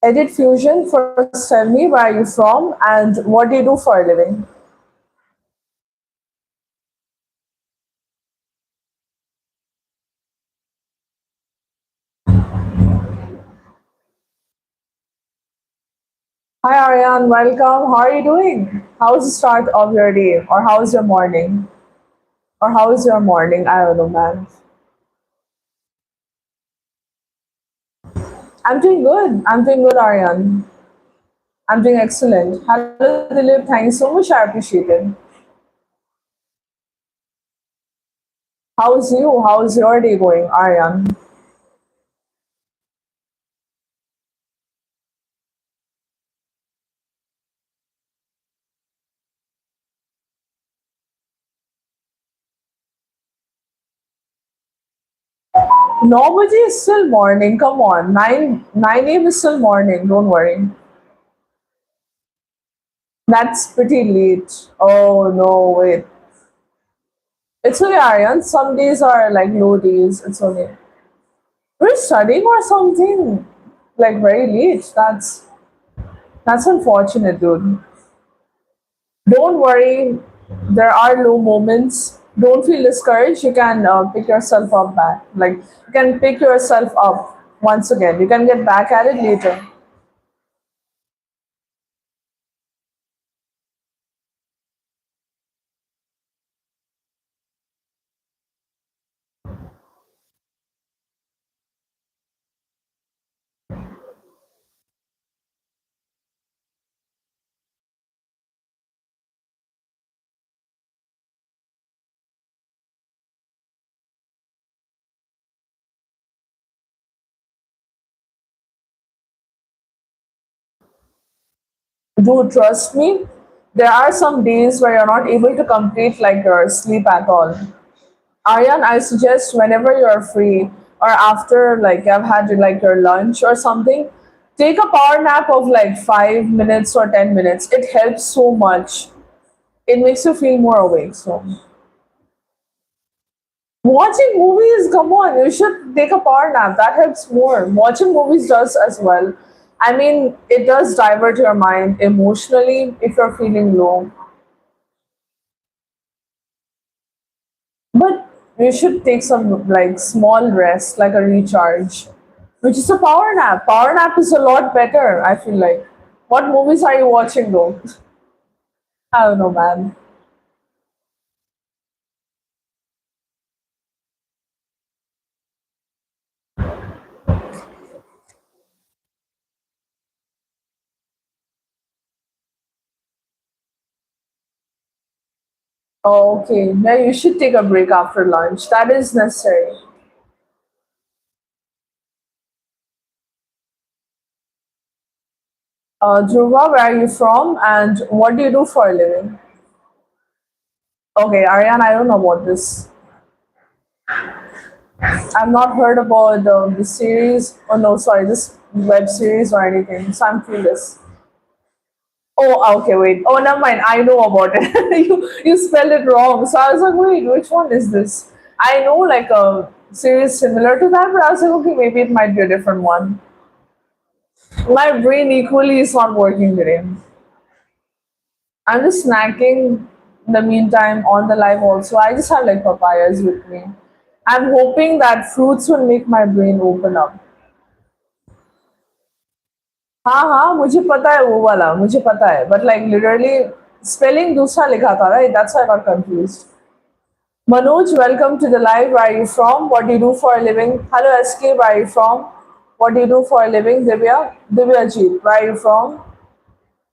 Edit Fusion, first tell me where are you from and what do you do for a living? Hi Aryan, welcome. How are you doing? How's the start of your day? Or how's your morning? Or how is your morning? I don't know, man. I'm doing good. I'm doing good, Aryan. I'm doing excellent. Hello, Dilip. Thank you so much. I appreciate it. How's you? How's your day going, Aryan? Nobody is still morning. Come on. 9 a.m. is still morning. Don't worry. That's pretty late. Oh no, wait. It's okay, Aryan. Some days are like low days. It's okay. We're studying or something like very late. That's unfortunate, dude. Don't worry. There are low moments. Don't feel discouraged. You can pick yourself up back. Like you can pick yourself up once again. You can get back at it later. Do trust me. There are some days where you're not able to complete like your sleep at all. Aryan, I suggest whenever you're free or after like you've had like your lunch or something, take a power nap of like 5 minutes or 10 minutes. It helps so much. It makes you feel more awake. So watching movies, come on, you should take a power nap. That helps more. Watching movies does as well. I mean, it does divert your mind emotionally if you're feeling low. But you should take some like small rest, like a recharge, which is a power nap. Power nap is a lot better, I feel like. What movies are you watching though? I don't know, man. Oh, okay. Yeah, you should take a break after lunch. That is necessary. Dhruva, where are you from and what do you do for a living? Okay, Aryan, I don't know about this. I've not heard about the series, or no, sorry, this web series or anything, so I'm clueless. Oh, okay, wait. Oh, never mind. I know about it. you spelled it wrong. So I was like, wait, which one is this? I know like a series similar to that, but I was like, okay, maybe it might be a different one. My brain equally is not working today. I'm just snacking in the meantime on the live also. I just have like papayas with me. I'm hoping that fruits will make my brain open up. हाँ हाँ मुझे पता है वो वाला मुझे पता है but like literally spelling दूसरा लिखा था right that's why I got confused. Manoj, welcome to the live. Where are you from? What do you do for a living? Hello SK, where are you from? What do you do for a living? Divya Jeet, where are you from?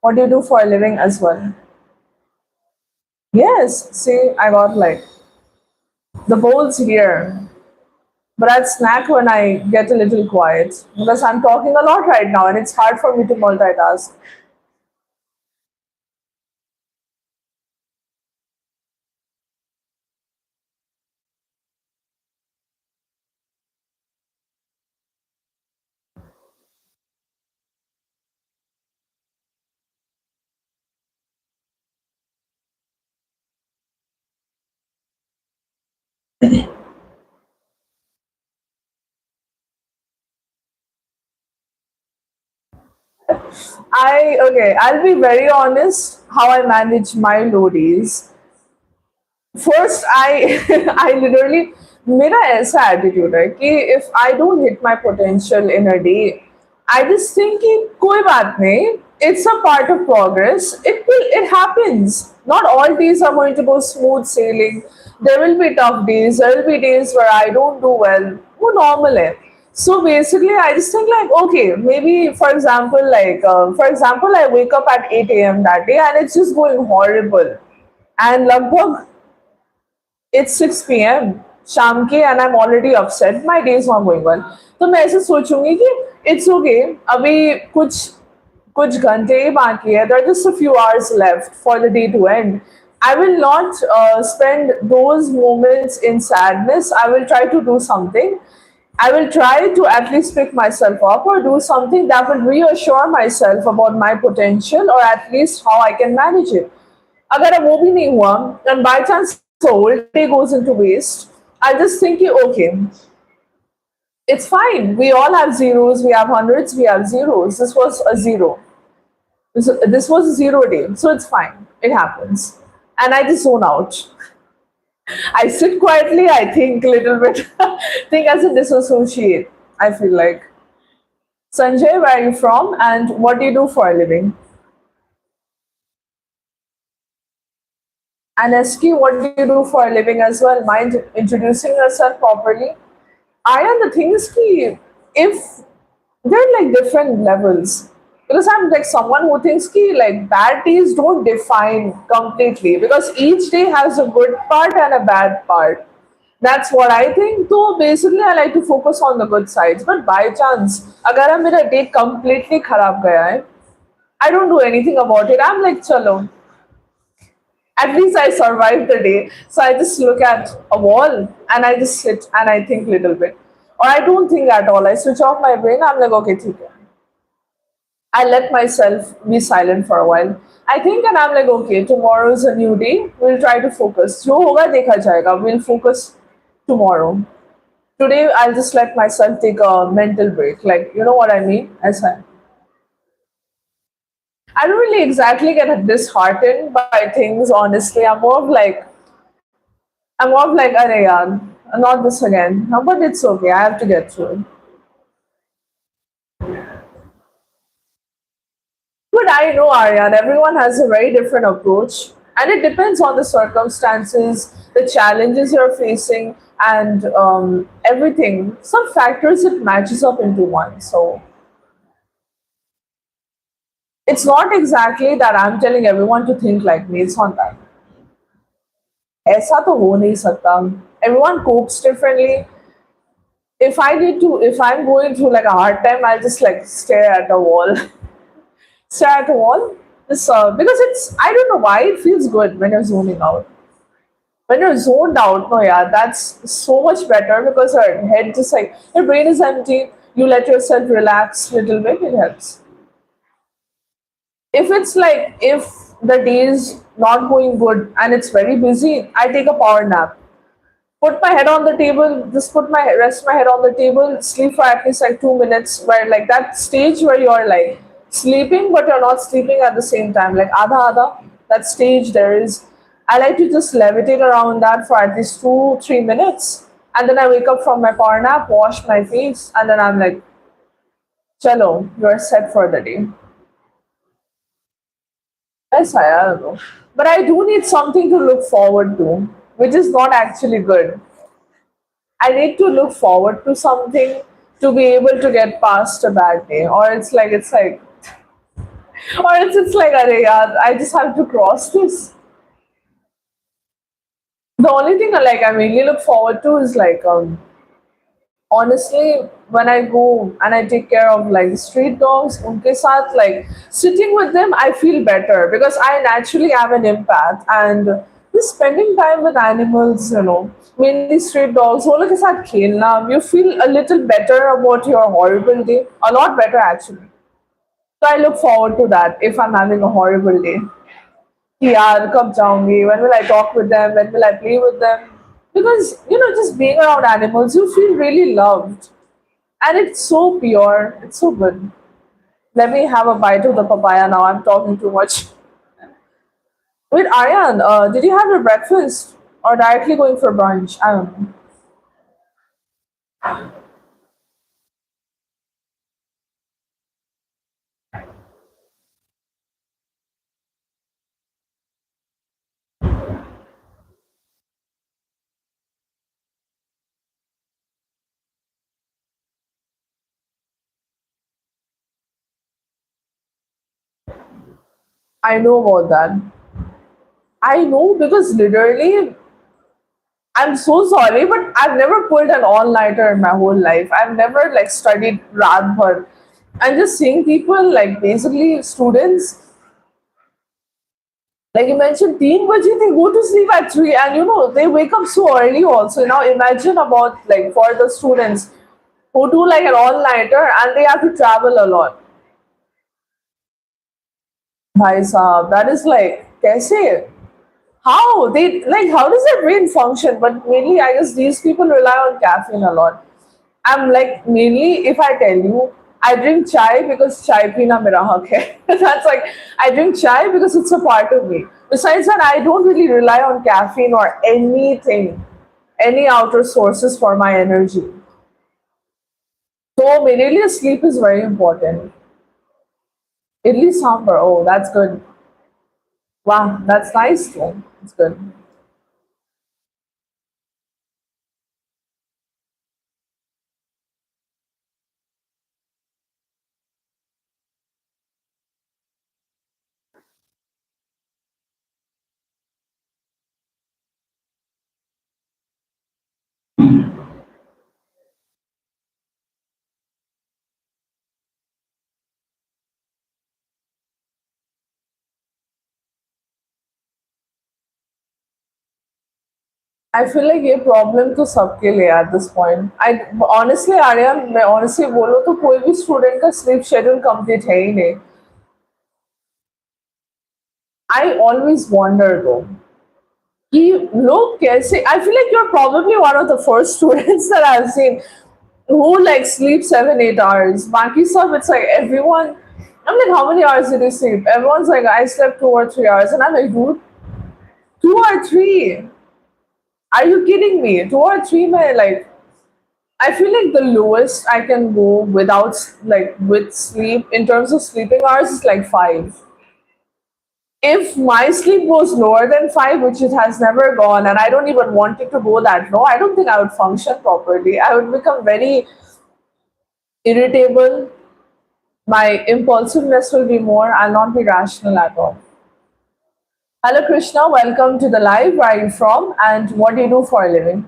What do you do for a living as well? Yes, see, I got like the bowls here. But I'd snack when I get a little quiet because I'm talking a lot right now and it's hard for me to multitask. I'll be very honest how I manage my low days. First, I I literally मेरा ऐसा attitude है कि if I don't hit my potential in a day, I just think कि कोई बात नहीं, it's a part of progress. It happens. Not all days are going to go smooth sailing. There will be tough days. There will be days where I don't do well. वो normal है. So basically, I just think like, okay, maybe for example, I wake up at 8 a.m. that day and it's just going horrible. And लगभग it's 6 p.m. शाम के and I'm already upset. My day is not going well. तो मैं ऐसे सोचूंगी कि it's okay. अभी कुछ कुछ घंटे ही बाकी है. There are just a few hours left for the day to end. I will not spend those moments in sadness. I will try to do something. I will try to at least pick myself up or do something that will reassure myself about my potential or at least how I can manage it. अगर अब वो भी नहीं हुआ and by chance the whole day goes into waste, I just think okay, it's fine. We all have zeros, we have hundreds, we have zeros. This was a zero. This was a zero day, so it's fine. It happens. And I just zone out. I sit quietly, I think a little bit, think as a disassociate, I feel like. Sanjay, where are you from and what do you do for a living? And Eski, what do you do for a living as well? Mind introducing yourself properly? I am the thing is ki if they're like different levels. Because I'm like someone who thinks ki like bad days don't define completely because each day has a good part and a bad part. That's what I think. So basically, I like to focus on the good sides. But by chance, अगर मेरा day completely खराब गया है, I don't do anything about it. I'm like, chalo, at least I survived the day. So I just look at a wall and I just sit and I think a little bit. Or I don't think at all. I switch off my brain. I'm like, okay, ठीक है. I let myself be silent for a while. I think and I'm like, okay, tomorrow is a new day. We'll try to focus. जो होगा देखा जाएगा. We'll focus tomorrow. Today, I'll just let myself take a mental break. Like, you know what I mean? I don't really exactly get disheartened by things, honestly. I'm more of like, Arey yaar, not this again. No, but it's okay. I have to get through it. But I know, Aryan, everyone has a very different approach. And it depends on the circumstances, the challenges you're facing, and everything. Some factors it matches up into one. So it's not exactly that I'm telling everyone to think like me. It's not that. ऐसा तो हो नहीं सकता. Everyone copes differently. If I'm going through like a hard time, I'll just like stare at a wall. Stare at a wall. This because I don't know why it feels good when you're zoning out. When you're zoned out, no, yeah, that's so much better because your head just like your brain is empty. You let yourself relax a little bit. It helps. If it's like if the day is not going good and it's very busy, I take a power nap. Put my head on the table, just rest my head on the table, sleep for at least like 2 minutes, where like that stage where you're like sleeping but you're not sleeping at the same time, like ada, that stage there is. I like to just levitate around that for at least 2-3 minutes. And then I wake up from my power nap, wash my face, and then I'm like, chalo, you're set for the day. Yes, I don't know. But I do need something to look forward to, which is not actually good. I need to look forward to something to be able to get past a bad day. Or it's like, Arey, yaar, I just have to cross this. The only thing I mainly look forward to is like honestly, when I go and I take care of like the street dogs, unke saath, like sitting with them, I feel better because I naturally have an empath and just spending time with animals, mainly street dogs, wo log ke saath khelna, you feel a little better about your horrible day, a lot better actually. So I look forward to that if I'm having a horrible day. Yeah, कब जाऊंगी? When will I talk with them? When will I play with them? Because just being around animals, you feel really loved, and it's so pure. It's so good. Let me have a bite of the papaya now. I'm talking too much. Wait, Aryan, did you have your breakfast or directly going for brunch? I don't know. I know about that. I know because literally, I'm so sorry, but I've never pulled an all-nighter in my whole life. I've never like studied Raat Bhar. I'm just seeing people like basically students, like you mentioned, 3 baje they go to sleep at 3, and they wake up so early also. Now imagine about like for the students who do like an all-nighter and they have to travel a lot. Bhai Saab, that is like, kaise? How they like? How does their brain function? But mainly, I guess these people rely on caffeine a lot. I'm like mainly, if I tell you, I drink chai because chai pina mera hak hai. That's like I drink chai because it's a part of me. Besides that, I don't really rely on caffeine or anything, any outer sources for my energy. So mainly, sleep is very important. Idli sambar. Oh, that's good. Wow, that's nice too. It's good. I feel like ये problem तो सबके लिए at this point. I honestly Aryan मैं honestly बोलूँ तो कोई भी student का स्लीप शेड्यूल कंप्लीट है ही नहीं. I always wonder though कि लोग कैसे. I feel like you're probably one of the first students that I've seen who like sleep 7-8 hours. बाकी सब it's like everyone. I'm like, how many hours did you sleep? Everyone's like, I slept 2 or 3 hours, and I'm like, dude, 2 or 3? Are you kidding me? 2 or 3, my like I feel like the lowest I can go without like with sleep in terms of sleeping hours is like 5. If my sleep goes lower than 5, which it has never gone, and I don't even want it to go that low, I don't think I would function properly. I would become very irritable. My impulsiveness will be more. I'll not be rational at all. Hello, Krishna. Welcome to the live. Where are you from? And what do you do for a living?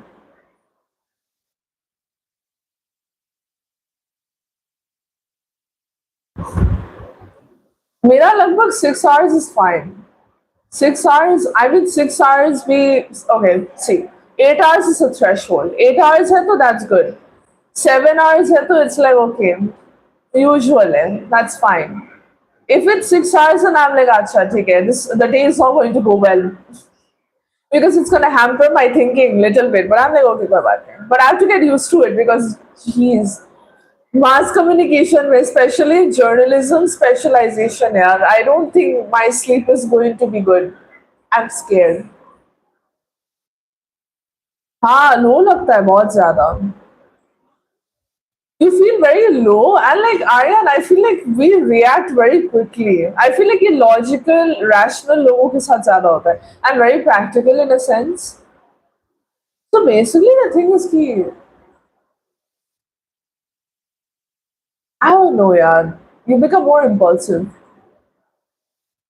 मेरा लगभग 6 hours is fine. 6 hours, I mean 6 hours be okay, see. 8 hours is a threshold. 8 hours hai to that's good. 7 hours hai to it's like okay. Usually, that's fine. If it's 6 hours and I'm like, acha, theek hai, this the day is not going to go well because it's gonna hamper my thinking little bit. But I'm like, okay, koi baat nahi. But I have to get used to it because geez, mass communication, especially journalism specialization, yeah, I don't think my sleep is going to be good. I'm scared. हाँ लो लगता है बहुत ज्यादा. You feel very low and like Aryan, I feel like we react very quickly. I feel like ये logical, rational लोगों के साथ ज्यादा होता है and very practical in a sense. So basically the thing is कि I don't know यार, you become more impulsive.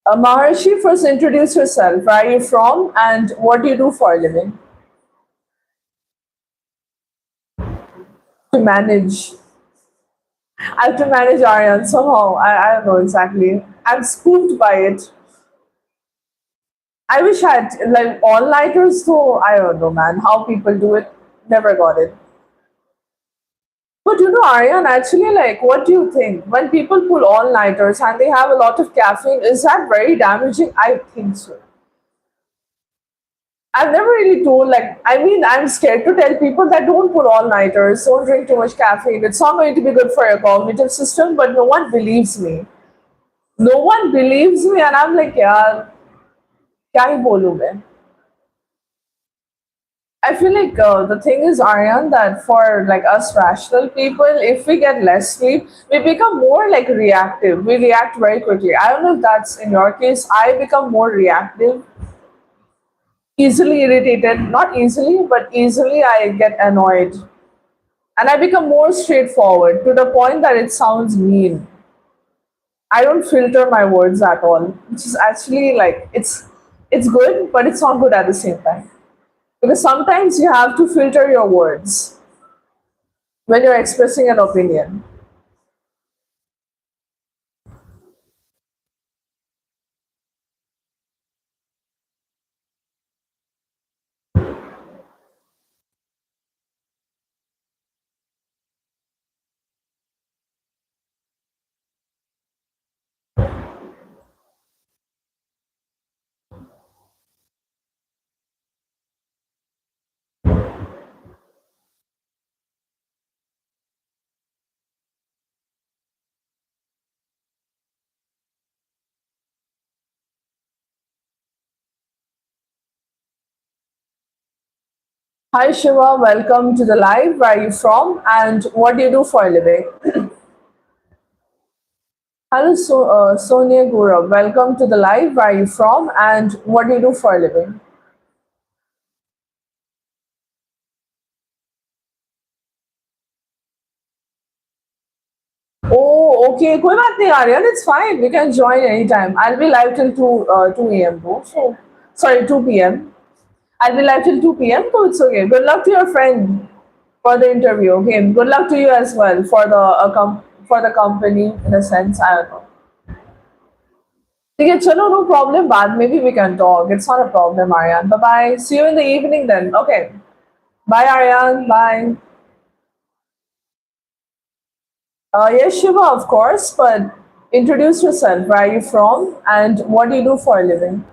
Maharshi, first introduce yourself. Where are you from and what do you do for a living? To manage. I have to manage Aryan somehow. I don't know exactly. I'm spooked by it. I wish I had like all nighters though. I don't know, man. How people do it, never got it. But Aryan, actually, like, what do you think? When people pull all nighters and they have a lot of caffeine, is that very damaging? I think so. I've never really told, like, I mean, I'm scared to tell people that don't pull all nighters, don't drink too much caffeine. It's not going to be good for your cognitive system, but no one believes me. No one believes me, and I'm like, yeah, kya hi bolu main? I feel like the thing is, Aryan, that for like us rational people, if we get less sleep, we become more like reactive. We react very quickly. I don't know if that's in your case. I become more reactive, easily irritated. Not easily, but easily I get annoyed. And I become more straightforward to the point that it sounds mean. I don't filter my words at all, which is actually like it's good, but it's not good at the same time. Because sometimes you have to filter your words when you're expressing an opinion. Hi Shiva, welcome to the live. Where are you from and what do you do for a living? Hello Sonia Gaurav, welcome to the live. Where are you from and what do you do for a living? Oh, okay. कोई बात नहीं Aryan. It's fine. We can join anytime. I'll be live till 2 a.m. though. So sorry, 2 p.m. I'll be live till 2 p.m. So it's okay. Good luck to your friend for the interview. Okay. Good luck to you as well for the company in a sense. I don't know. Okay, chalo, no problem. Bad, maybe we can talk. It's not a problem, Aryan. Bye bye. See you in the evening then. Okay. Bye, Aryan. Bye. Yes, Shiva, of course, but introduce yourself. Where are you from and what do you do for a living?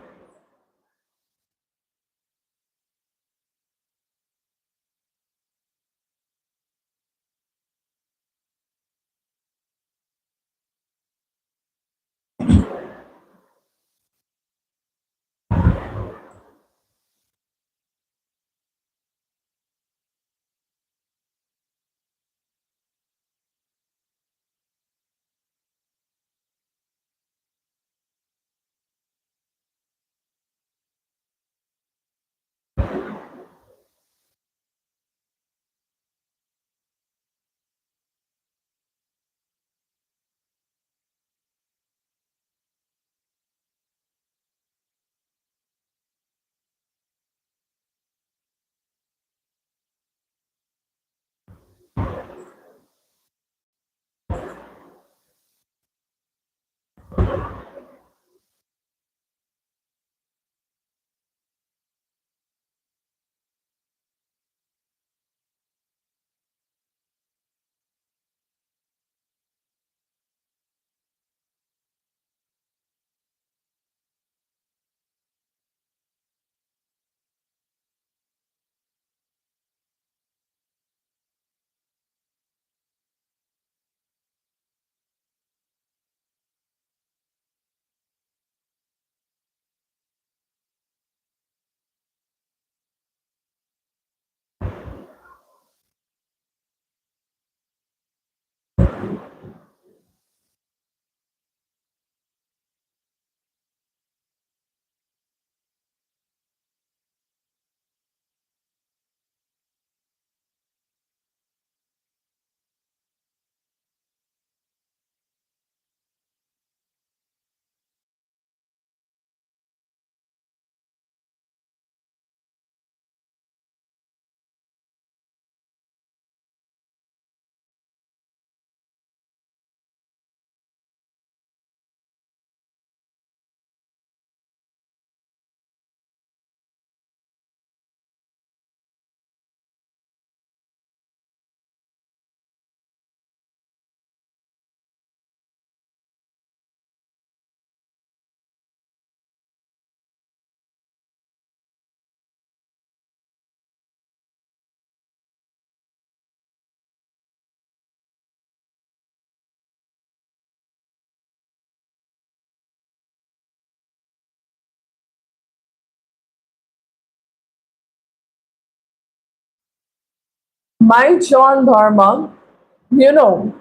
My John Dharma, you know,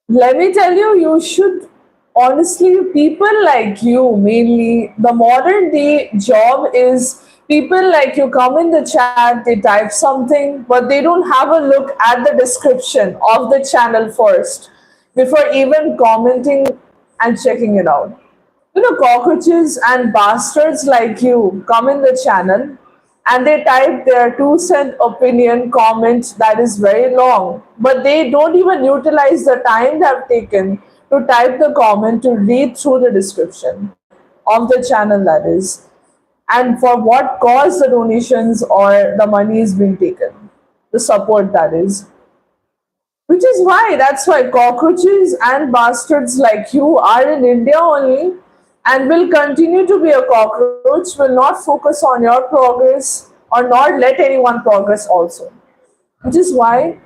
let me tell you, you should honestly, people like you mainly, the modern day job is people like you come in the chat, they type something, but they don't have a look at the description of the channel first before even commenting and checking it out. Cockroaches and bastards like you come in the channel and they type their 2 cent opinion comment that is very long, but they don't even utilize the time they have taken to type the comment to read through the description of the channel, that is, and for what cause the donations or the money is being taken, the support, that is. Which is why, that's why cockroaches and bastards like you are in India only and will continue to be a cockroach, will not focus on your progress or not let anyone progress also. Which is why,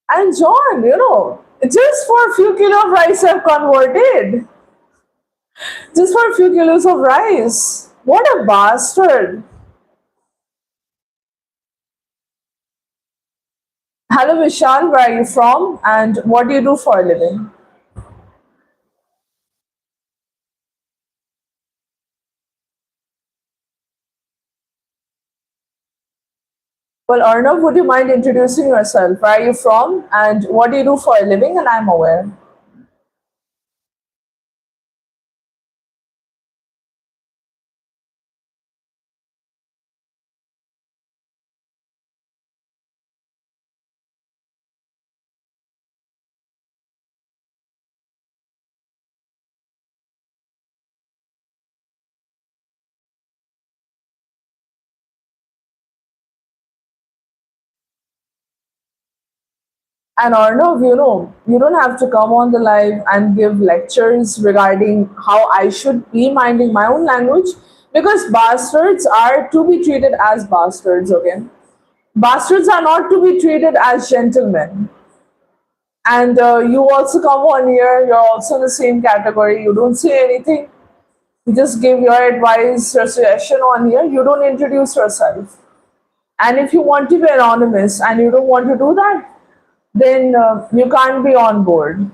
and John, just for a few kilo of rice I've converted. Just for a few kilos of rice. What a bastard. Hello Vishal, where are you from and what do you do for a living? Well, Arnav, would you mind introducing yourself? Where are you from and what do you do for a living? And I'm aware. And Arnav, you don't have to come on the live and give lectures regarding how I should be minding my own language because bastards are to be treated as bastards, okay? Bastards are not to be treated as gentlemen. And you also come on here, you're also in the same category. You don't say anything, you just give your advice, your suggestion on here. You don't introduce yourself. And if you want to be anonymous and you don't want to do that, then you can't be on board.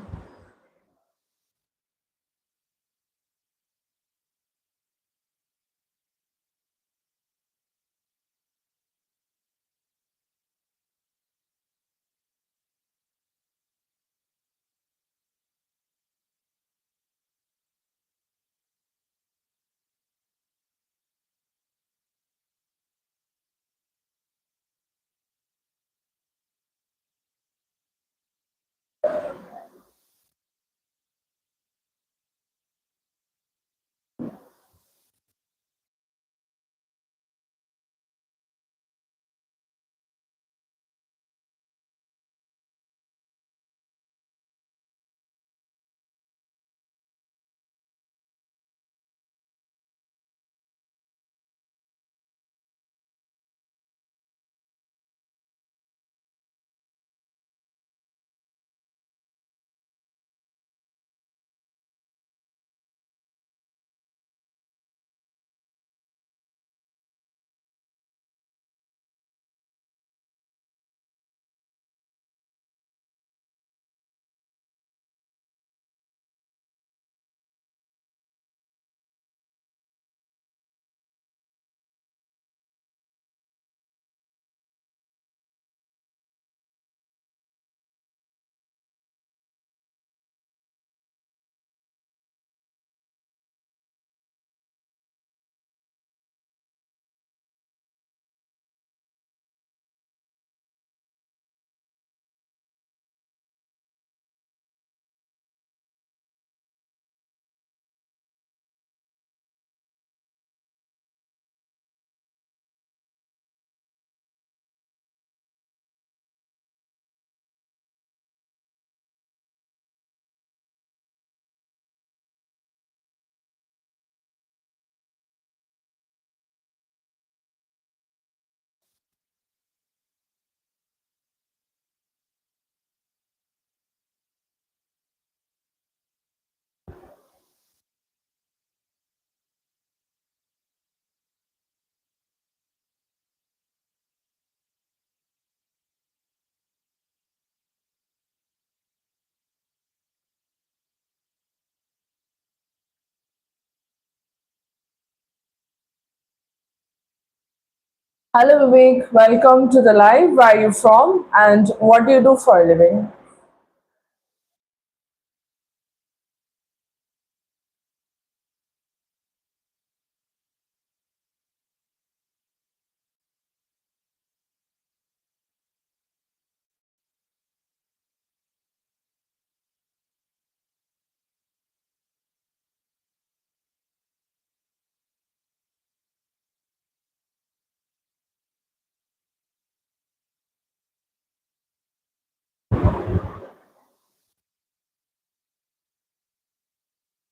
Hello Vivek, welcome to the live. Where are you from and what do you do for a living?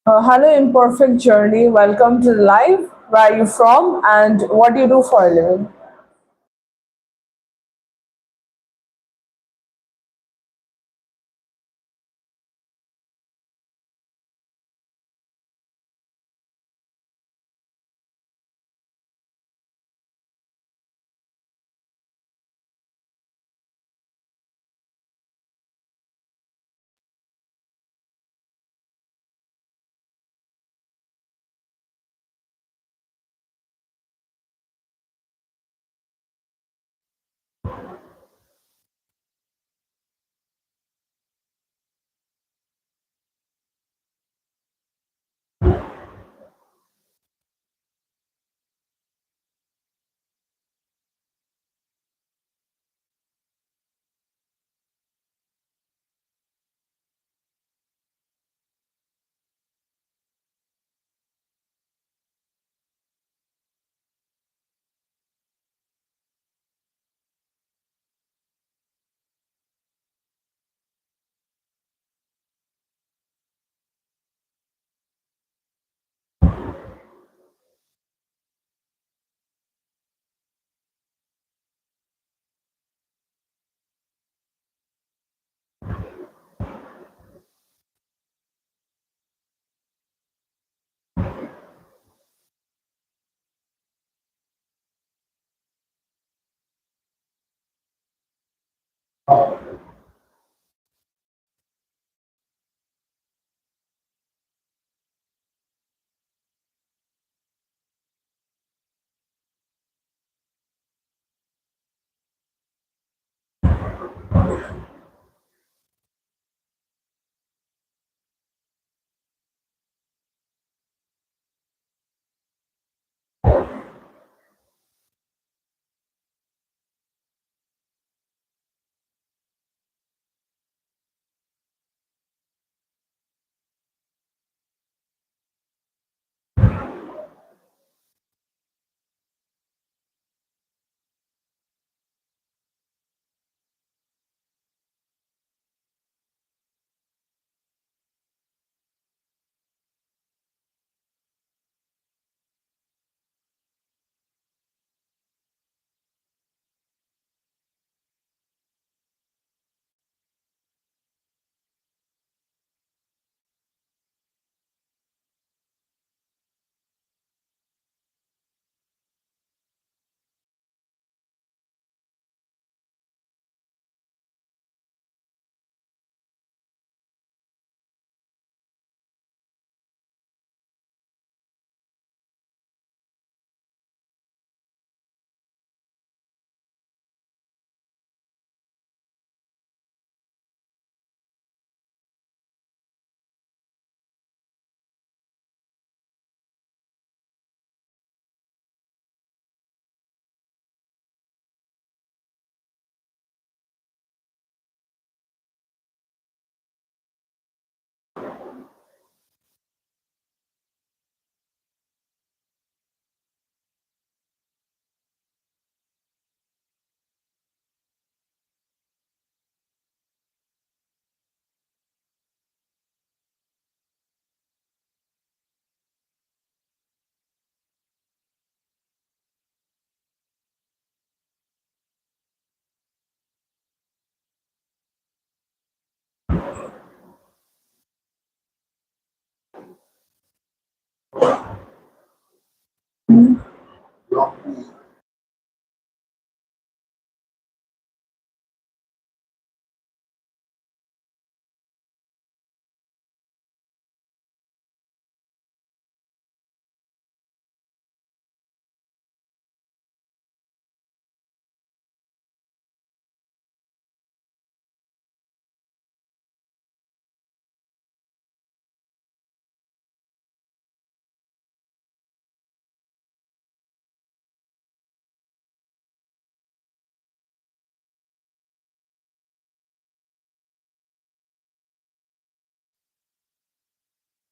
Hello Imperfect Journey, welcome to the live. Where are you from and what do you do for a living?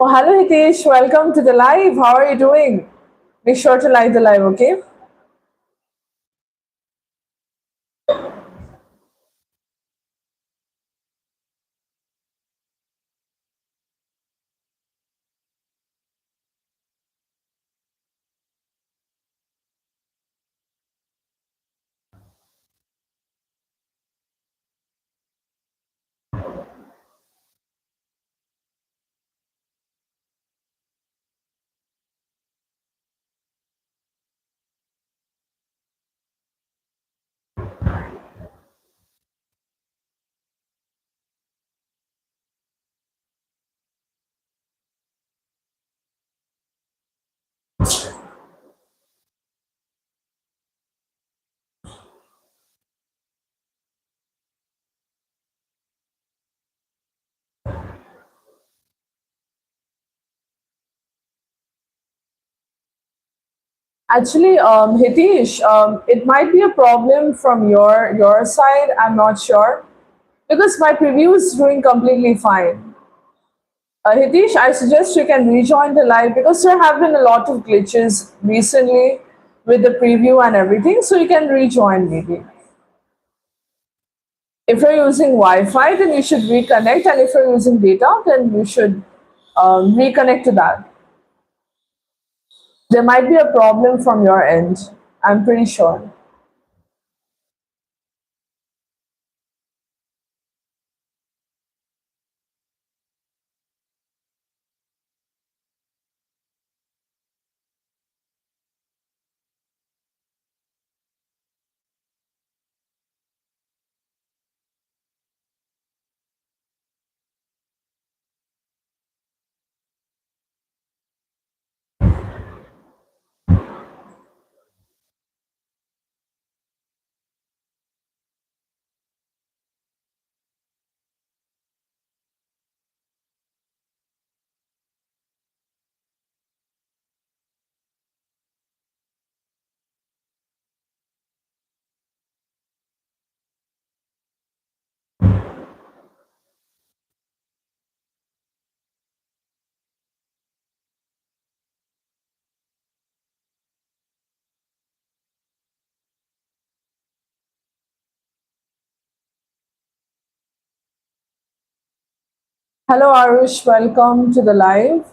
Oh, hello Hitesh, welcome to the live. How are you doing? Be sure to like the live, okay? Actually, Hitesh, it might be a problem from your side. I'm not sure because my preview is doing completely fine. Hitesh, I suggest you can rejoin the live because there have been a lot of glitches recently with the preview and everything. So you can rejoin maybe. If you're using Wi-Fi, then you should reconnect, and if you're using data, then you should reconnect to that. There might be a problem from your end. I'm pretty sure. Hello, Arush. Welcome to the live.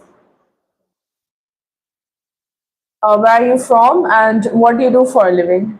Where are you from, and what do you do for a living?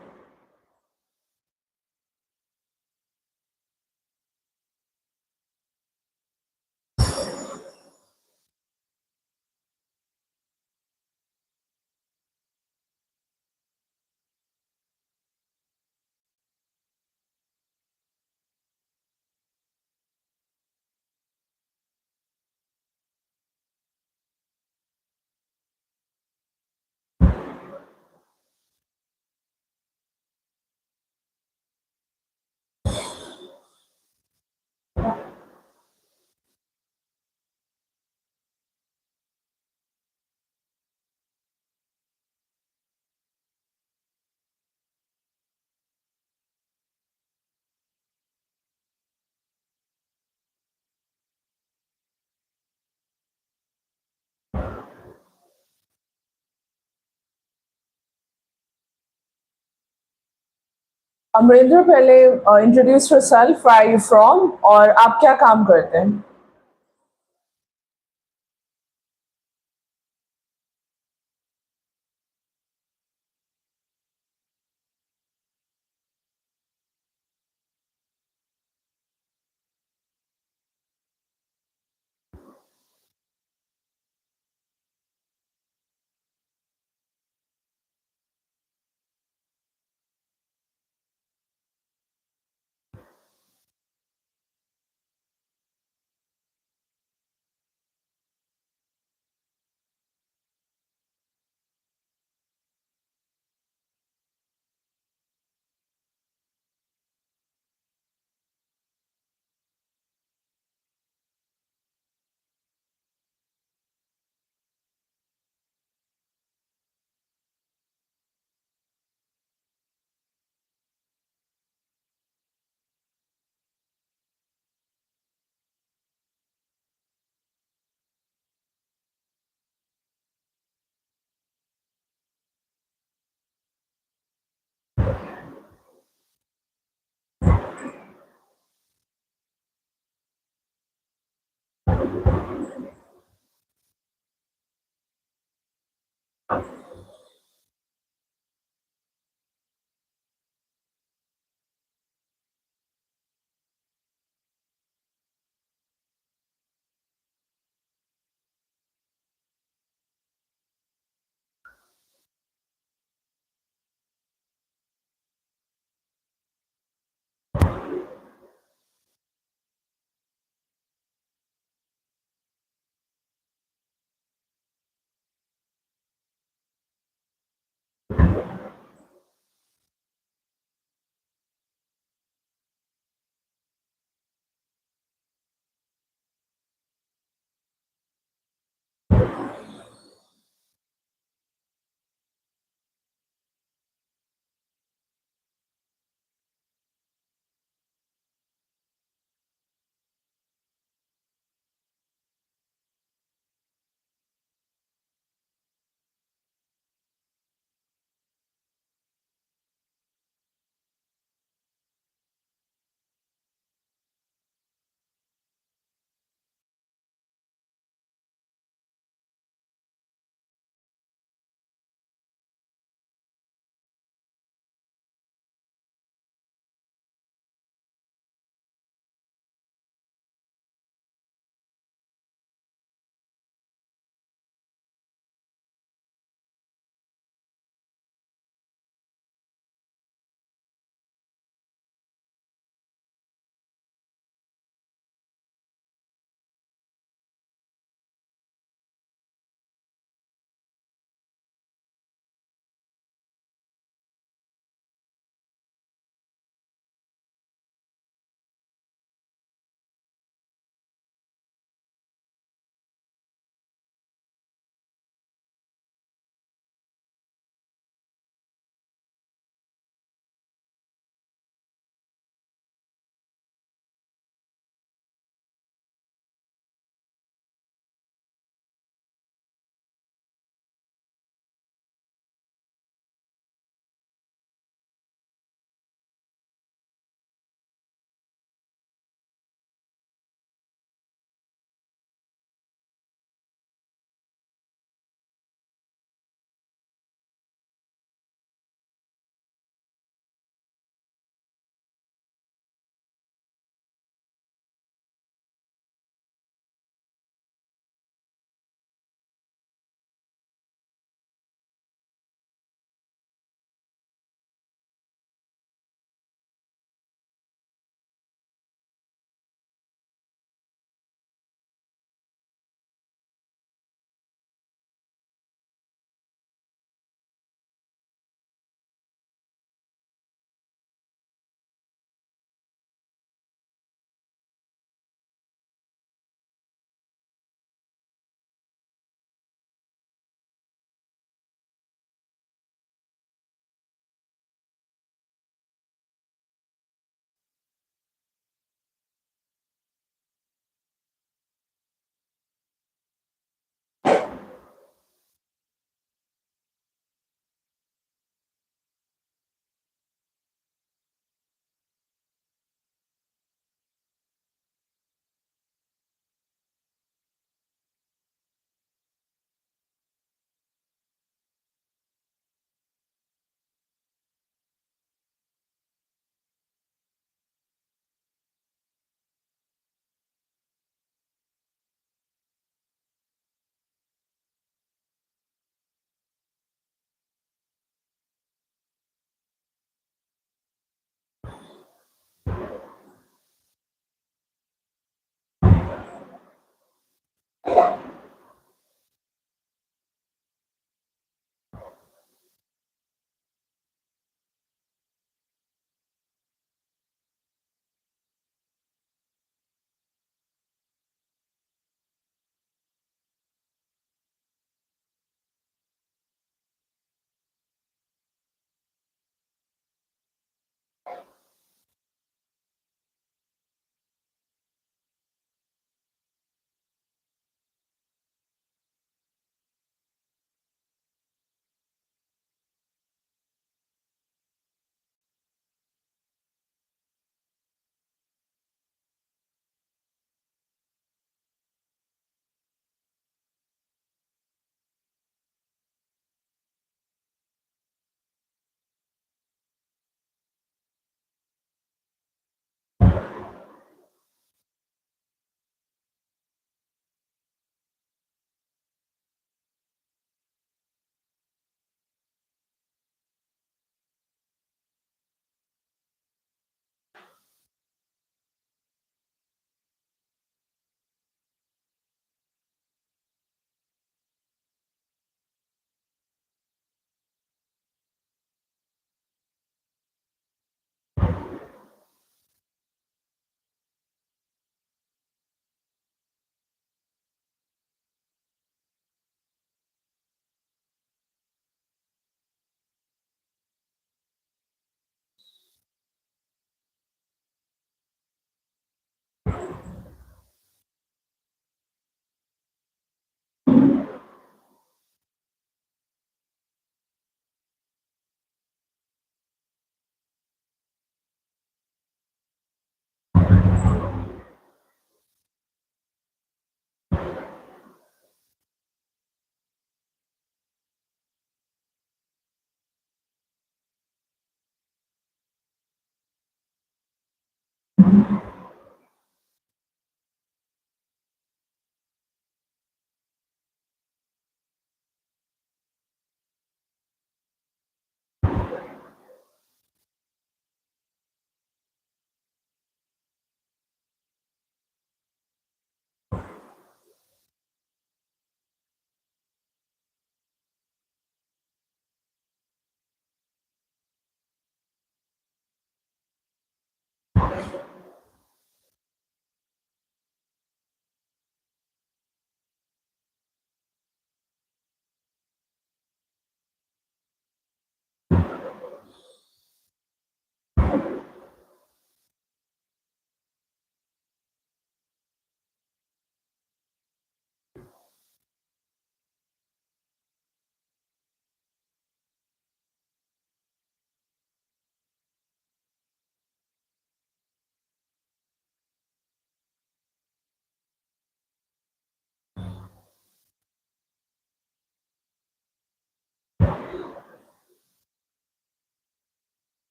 Amarinder पहले introduce yourself. Where are you from, और आप क्या काम करते हैं?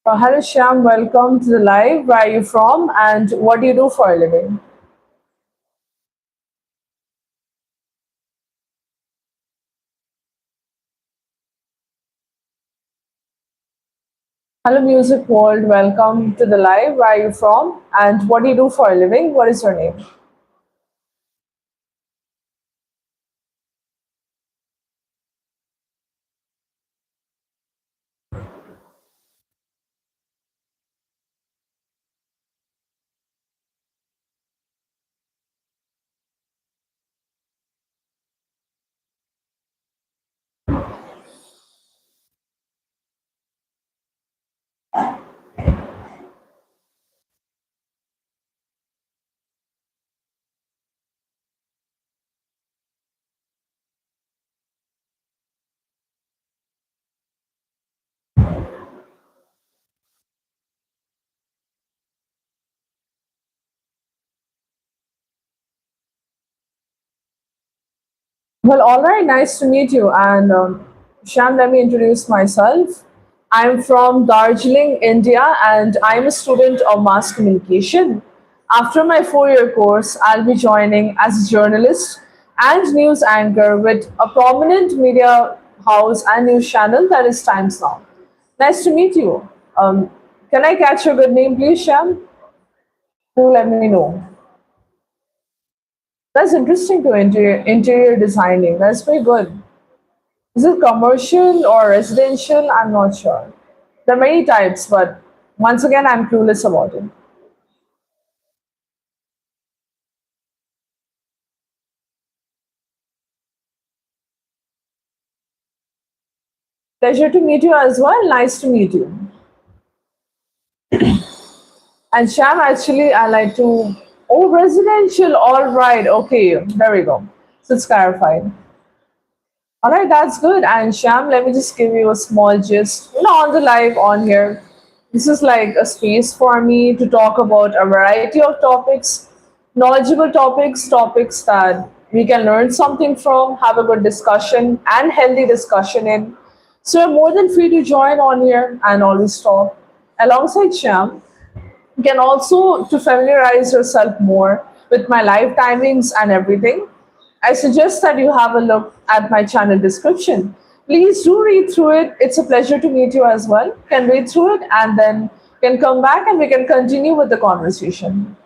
Hello Shyam, welcome to the live. Where are you from and what do you do for a living? Hello Music World, welcome to the live. Where are you from and what do you do for a living? What is your name? Well, all right, nice to meet you. And Shyam, let me introduce myself. I'm from Darjeeling, India, and I'm a student of mass communication. After my 4 year course, I'll be joining as a journalist and news anchor with a prominent media house and news channel that is Times Now. Nice to meet you. Can I catch your good name, please, Shyam? Do let me know. That's interesting to interior designing. That's very good. Is it commercial or residential? I'm not sure. There are many types, but once again, I'm clueless about it. Pleasure to meet you as well. Nice to meet you. And Sham, actually, I like to. Oh, residential. All right. Okay. There we go. So it's clarified. All right, that's good. And Sham, let me just give you a small gist. On the live on here, this is like a space for me to talk about a variety of topics, knowledgeable topics, topics that we can learn something from, have a good discussion and healthy discussion in. So you're more than free to join on here and always talk. Alongside Sham, you can also to familiarize yourself more with my live timings and everything. I suggest that you have a look at my channel description. Please do read through it. It's a pleasure to meet you as well. Can read through it and then can come back and we can continue with the conversation.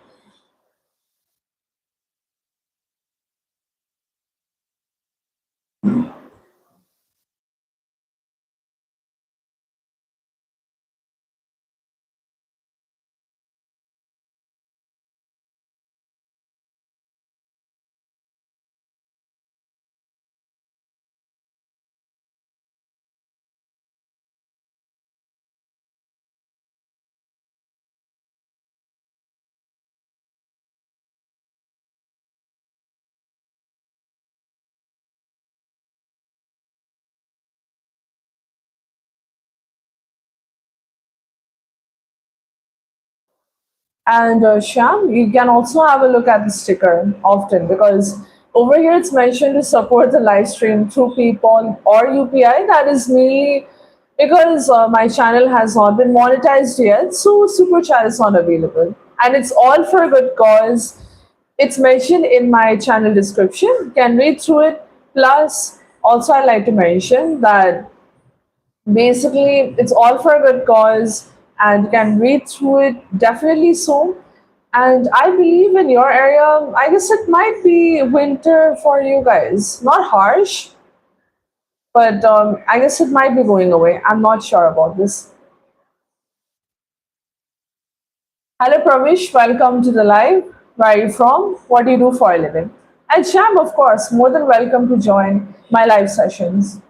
And Sham, you can also have a look at the sticker often because over here it's mentioned to support the live stream through PayPal or UPI. That is me. because my channel has not been monetized yet, so super chat is not available, and it's all for a good cause. It's mentioned in my channel description. You can read through it. Plus, also I like to mention that basically it's all for a good cause, and you can read through it definitely so. And I believe in your area, I guess it might be winter for you guys. Not harsh, but I guess it might be going away. I'm not sure about this. Hello, Pravish. Welcome to the live. Where are you from? What do you do for a living? And Sham, of course, more than welcome to join my live sessions.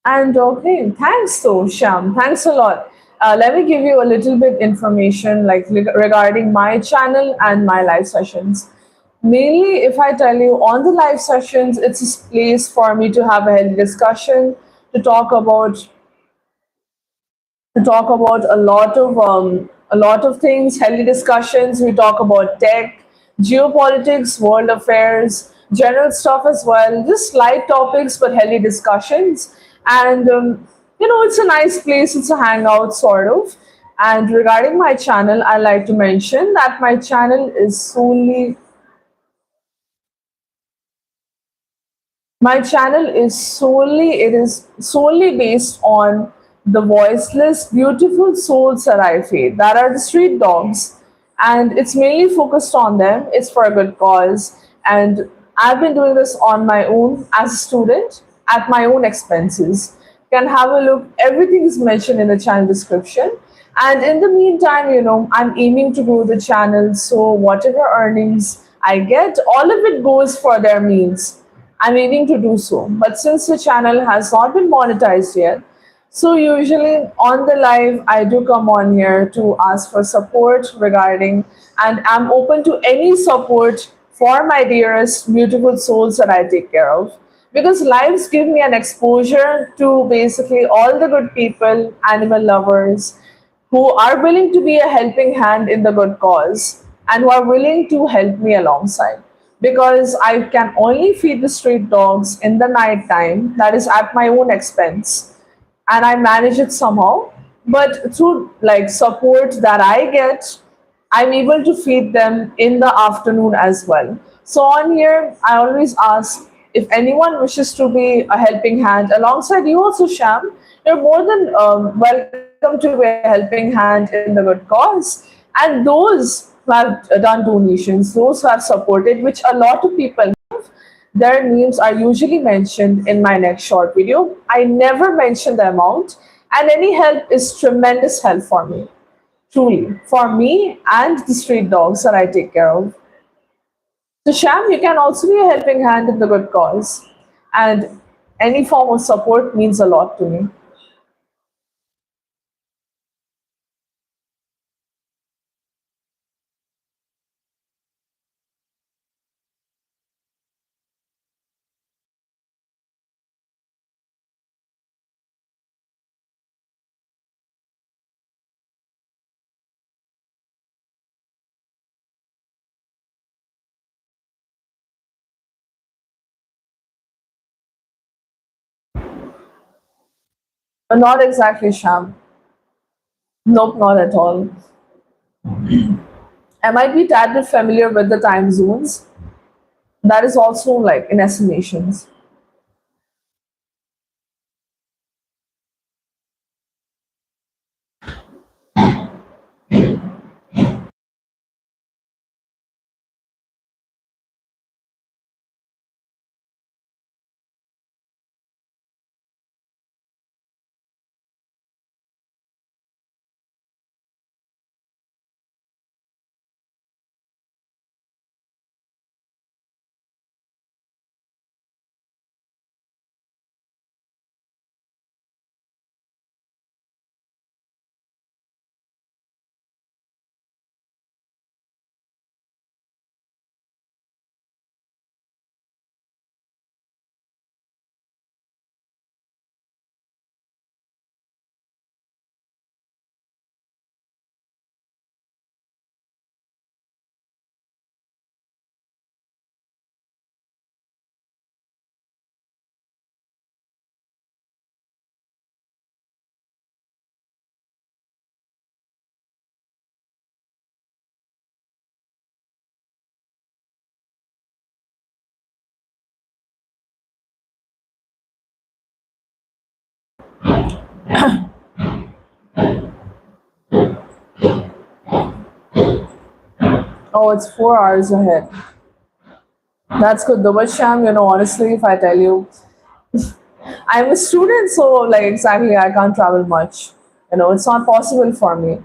And okay, thanks though, Sham. Thanks a lot. Let me give you a little bit information like regarding my channel and my live sessions. Mainly, if I tell you on the live sessions, it's a place for me to have a healthy discussion, to talk about a lot of things, healthy discussions. We talk about tech, geopolitics, world affairs, general stuff as well. Just light topics but healthy discussions. And it's a nice place. It's a hangout sort of. And regarding my channel, I like to mention that my channel is solely based on the voiceless, beautiful souls that I feed. That are the street dogs. And it's mainly focused on them. It's for a good cause. And I've been doing this on my own as a student at my own expenses. You can have a look. Everything is mentioned in the channel description. And in the meantime, I'm aiming to grow the channel. So whatever earnings I get, all of it goes for their means. I'm aiming to do so. But since the channel has not been monetized yet, so usually on the live, I do come on here to ask for support regarding, and I'm open to any support for my dearest beautiful souls that I take care of. Because lives give me an exposure to basically all the good people, animal lovers, who are willing to be a helping hand in the good cause and who are willing to help me alongside. Because I can only feed the street dogs in the night time, that is at my own expense, and I manage it somehow. But through like support that I get, I'm able to feed them in the afternoon as well. So on here, I always ask if anyone wishes to be a helping hand alongside you also, Sham. You're more than welcome to be a helping hand in the good cause. And those who have done donations, those who have supported, which a lot of people their names are usually mentioned in my next short video. I never mention the amount, and any help is tremendous help for me, truly, for me and the street dogs that I take care of. So, Sham, you can also be a helping hand in the good cause, and any form of support means a lot to me. But not exactly, Sham. Nope, not at all. I might be tad bit familiar with the time zones. That is also like in estimations. Oh, it's 4 hours ahead. That's good. The Sham, honestly, if I tell you, I'm a student, so like exactly, I can't travel much. It's not possible for me.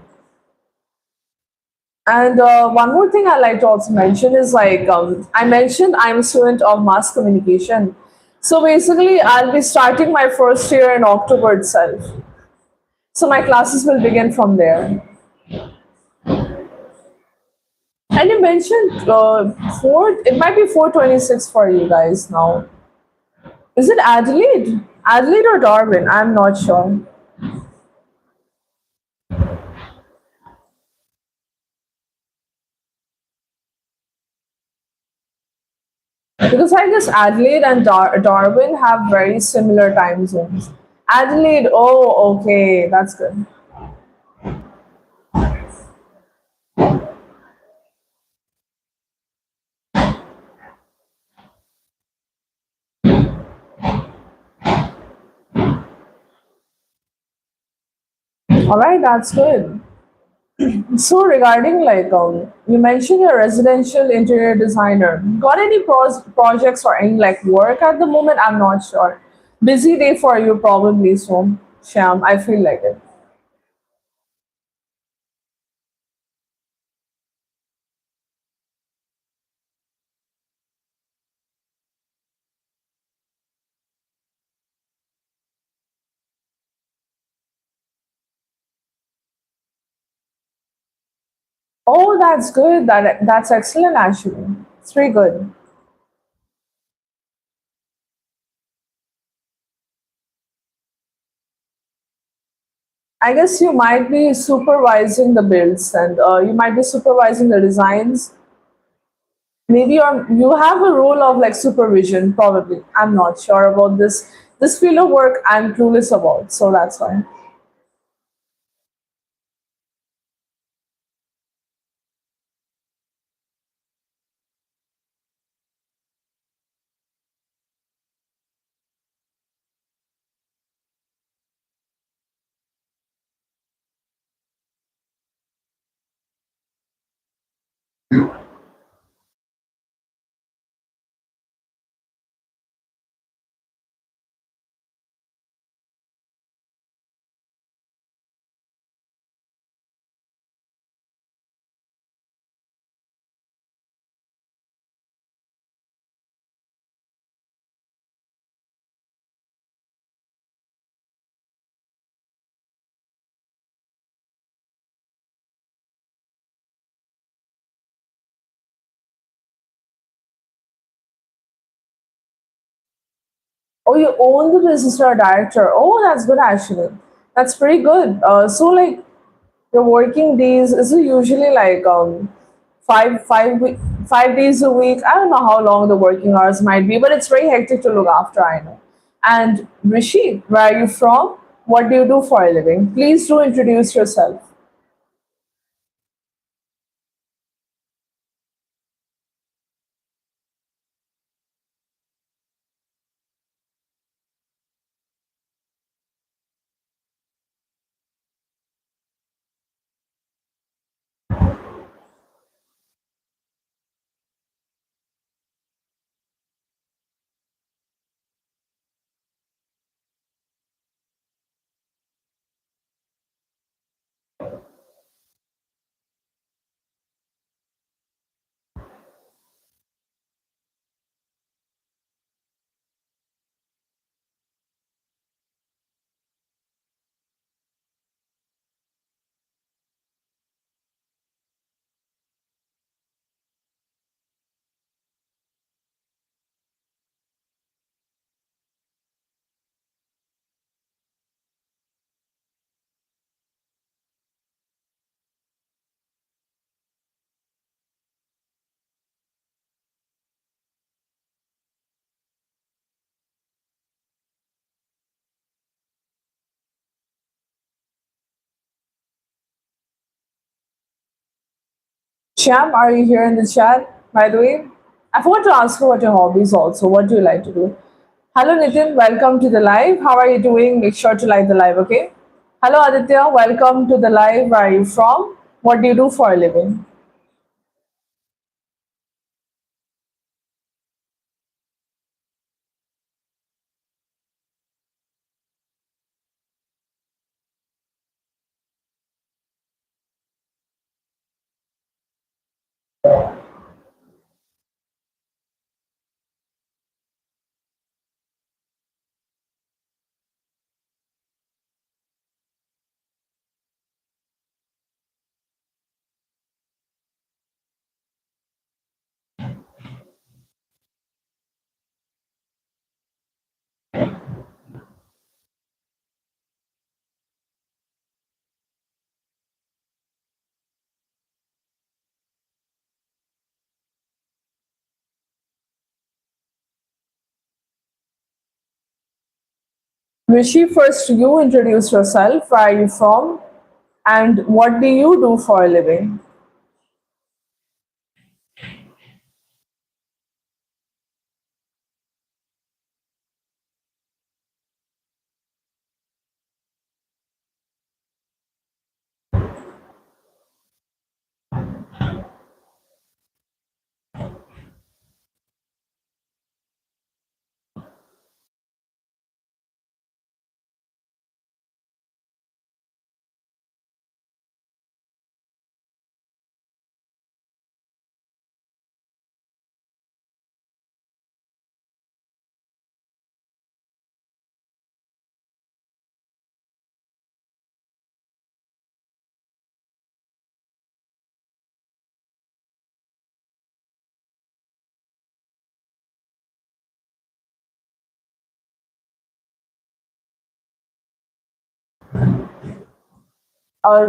And one more thing I like to also mention is like I mentioned I'm a student of mass communication. So basically, I'll be starting my first year in October itself. So my classes will begin from there. And you mentioned four. It might be 4:26 for you guys now. Is it Adelaide? Adelaide or Darwin? I'm not sure. Because I guess Adelaide and Darwin have very similar time zones. Adelaide, oh, okay, that's good. All right, that's good. So regarding like you mentioned you're a residential interior designer. Got any projects or any like work at the moment? I'm not sure. Busy day for you probably, so Sham. I feel like it. Oh, that's good. That's excellent actually. It's very good. I guess you might be supervising the builds and you might be supervising the designs. Maybe you have a role of like supervision, probably. I'm not sure about this. This field of work I'm clueless about, so that's why. Oh, you own the business, you're a director. Oh, that's good actually. That's pretty good. So like your working days is it usually like 5 days a week? I don't know how long the working hours might be, but it's very hectic to look after. I know. And Rishi, where are you from? What do you do for a living? Please do introduce yourself. Sham, are you here in the chat, by the way? I forgot to ask you what your hobbies also. What do you like to do? Hello, Nitin. Welcome to the live. How are you doing? Make sure to like the live, okay? Hello, Aditya. Welcome to the live. Where are you from? What do you do for a living? Rishi, first you introduce yourself. Where are you from? And what do you do for a living?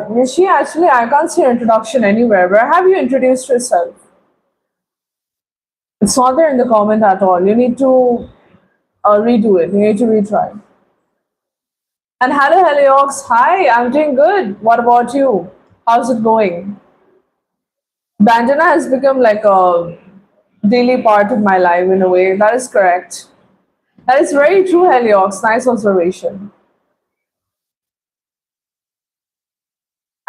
Rishi, actually, I can't see your introduction anywhere. Where have you introduced yourself? It's not there in the comment at all. You need to redo it. You need to retry. And hello, Heliox. Hi, I'm doing good. What about you? How's it going? Bandana has become like a daily part of my life in a way. That is correct. That is very true, Heliox. Nice observation.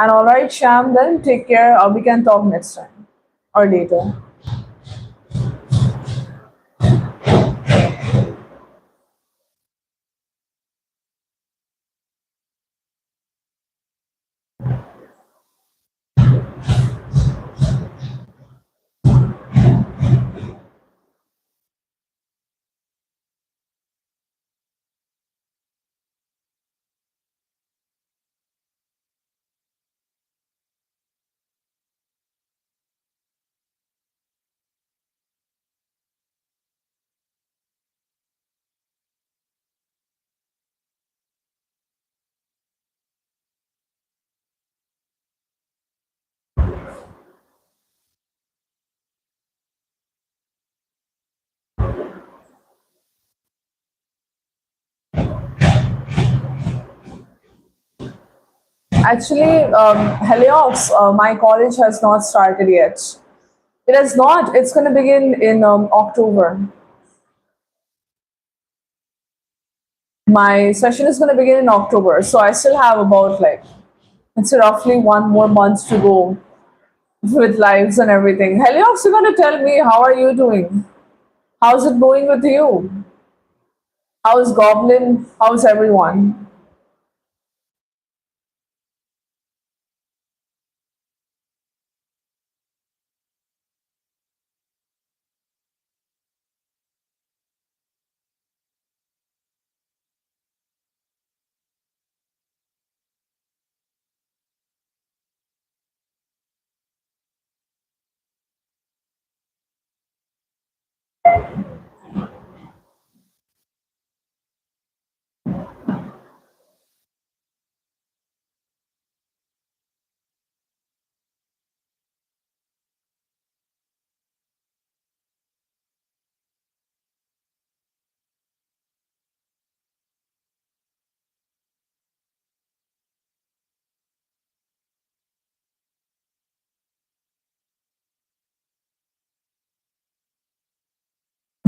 And all right, Sham, then take care. We can talk next time or later. Actually, Heliox, my college has not started yet. It has not. It's going to begin in October. My session is going to begin in October, so I still have about like it's roughly 1 more month to go with lives and everything. Heliox, you're going to tell me how are you doing? How's it going with you? How's Goblin? How's everyone?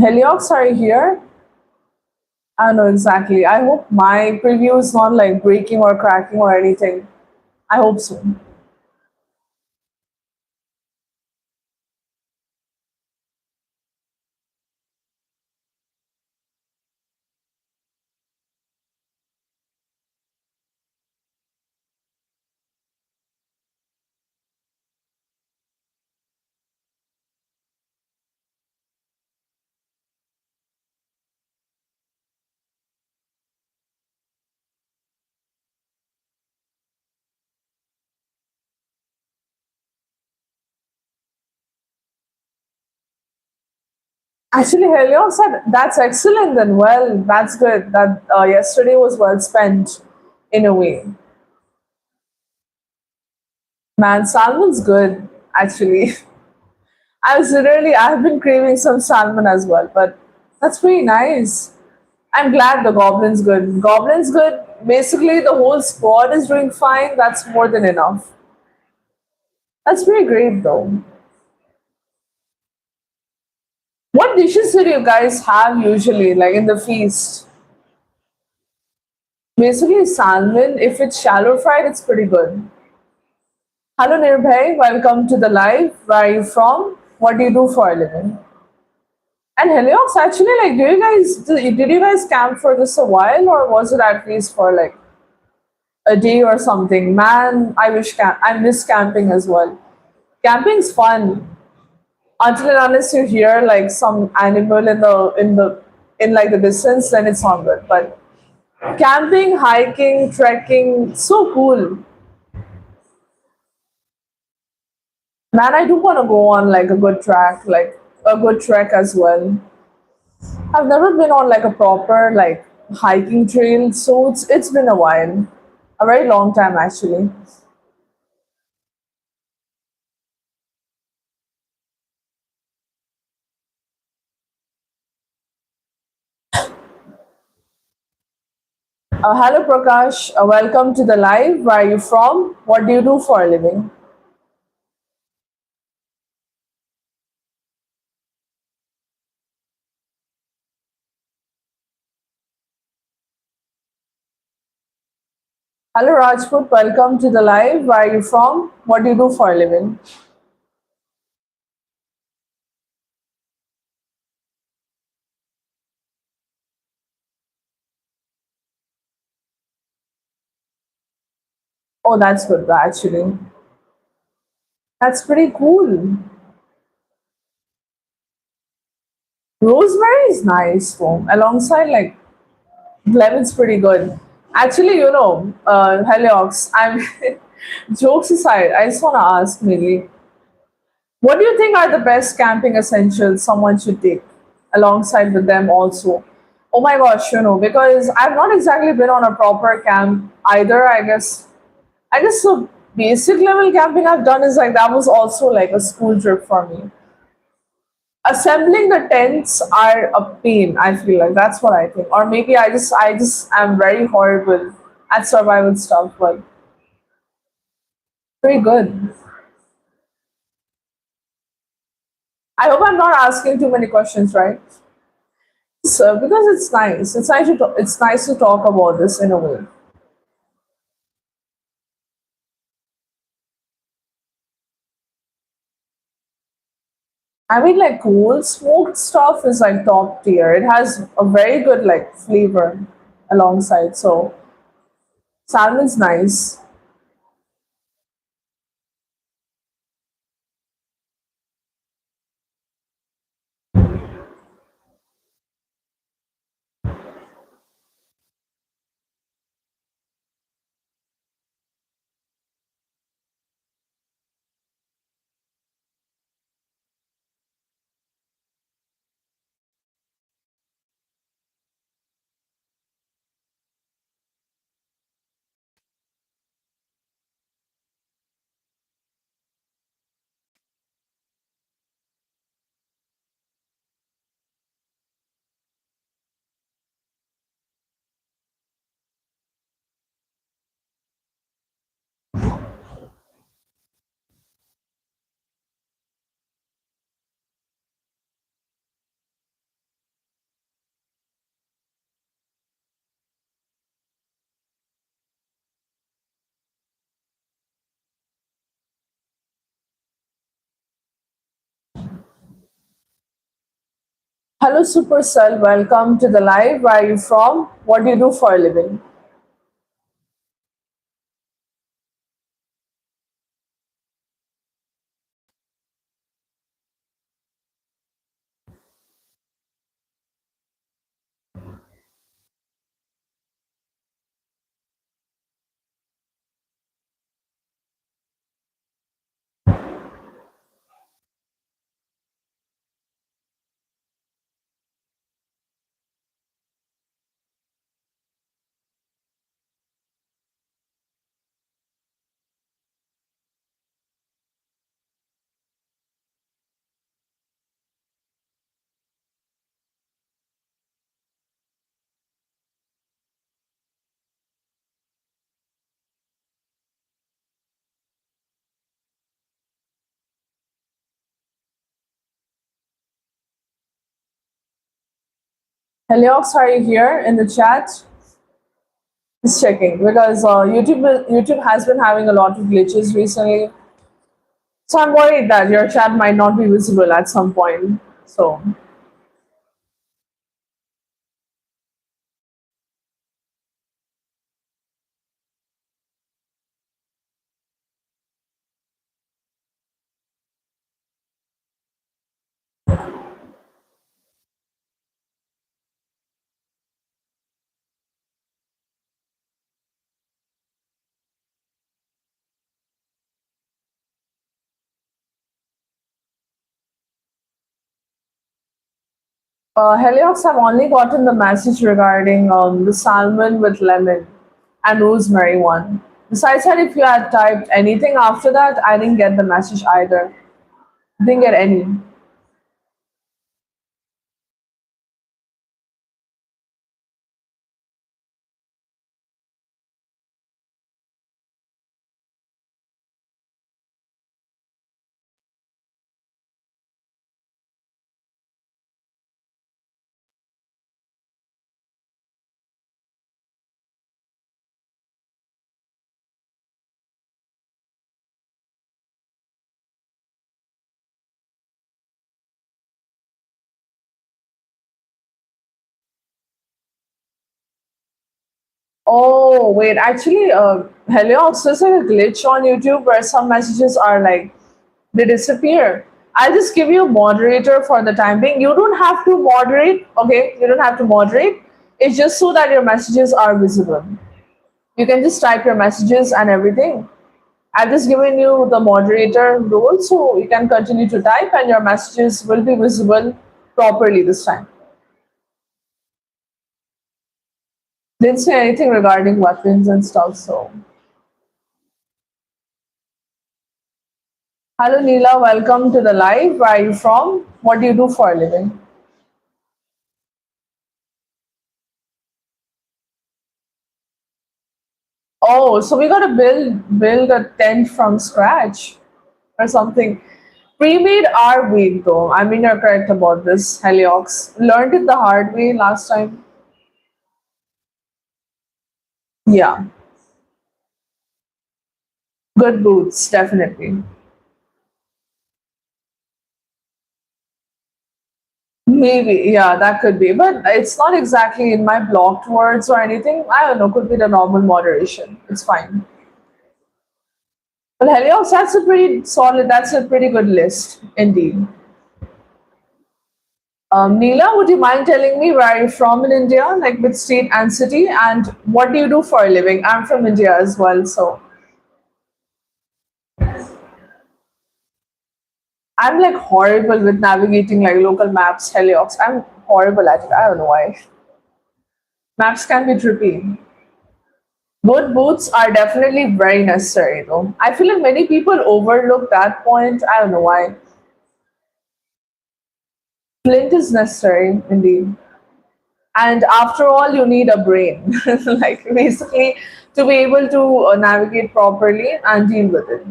Heliox are here. I know exactly. I hope my preview is not like breaking or cracking or anything. I hope so. Actually, Helios said that's excellent then. Well, that's good. That yesterday was well spent in a way. Man, salmon's good, actually. I've been craving some salmon as well, but that's pretty nice. I'm glad the Goblin's good. Goblin's good. Basically, the whole squad is doing fine. That's more than enough. That's pretty great, though. What dishes do you guys have usually, like in the feast? Basically, salmon. If it's shallow fried, it's pretty good. Hello, Nirbhay. Welcome to the live. Where are you from? What do you do for a living? And Heliox, actually, like, did you guys camp for this a while, or was it at least for like a day or something? Man, I miss camping as well. Camping's fun until and unless you hear like some animal in like the distance, then it's not good. But camping, hiking, trekking, so cool. Man, I do want to go on like a good track, like a good trek as well. I've never been on like a proper like hiking trail, so it's been a while, a very long time actually. Hello Prakash, welcome to the live. Where are you from? What do you do for a living? Hello Rajput, welcome to the live. Where are you from? What do you do for a living? Oh, that's good actually. That's pretty cool. Rosemary is nice foam alongside like lemon's pretty good. Actually, Heliox, I'm jokes aside, I just want to ask mainly, what do you think are the best camping essentials someone should take alongside with them also? Oh my gosh, because I've not exactly been on a proper camp either, I guess. I guess the basic level camping I've done is like that was also like a school trip for me. Assembling the tents are a pain, I feel like that's what I think. Or maybe I just am very horrible at survival stuff, but pretty good. I hope I'm not asking too many questions, right? So because it's nice to talk about this in a way. I mean, like cool smoked stuff is like top tier. It has a very good like flavor alongside. So salmon's nice. Hello, Supercell. Welcome to the live. Where are you from? What do you do for a living? Heliox, are you here in the chat? Just checking because YouTube has been having a lot of glitches recently. So I'm worried that your chat might not be visible at some point. So Heliox, I've only gotten the message regarding the salmon with lemon and rosemary one. Besides that, if you had typed anything after that, I didn't get the message either. Didn't get any. Oh, wait, actually, Heliox, there's like a glitch on YouTube where some messages are like, they disappear. I'll just give you a moderator for the time being. You don't have to moderate, okay? You don't have to moderate. It's just so that your messages are visible. You can just type your messages and everything. I've just given you the moderator role so you can continue to type and your messages will be visible properly this time. Didn't say anything regarding weapons and stuff, so. Hello, Neela. Welcome to the live. Where are you from? What do you do for a living? Oh, so we gotta build a tent from scratch or something. Pre-made are weak though. I mean, you're correct about this, Heliox. Learned it the hard way last time. Yeah, good boots, definitely. Maybe, yeah, that could be. But it's not exactly in my blocked words or anything. I don't know, could be the normal moderation. It's fine. Well, Helios, that's a pretty solid, that's a pretty good list, indeed. Neela, would you mind telling me where you're from in India, like which state and city, and what do you do for a living? I'm from India as well, so I'm like horrible with navigating like local maps, Helios. I'm horrible at it. I don't know why. Maps can be tricky. Good boots are definitely very necessary, though. I feel like many people overlook that point. I don't know why. Flint is necessary, indeed. And after all, you need a brain, like basically, to be able to navigate properly and deal with it.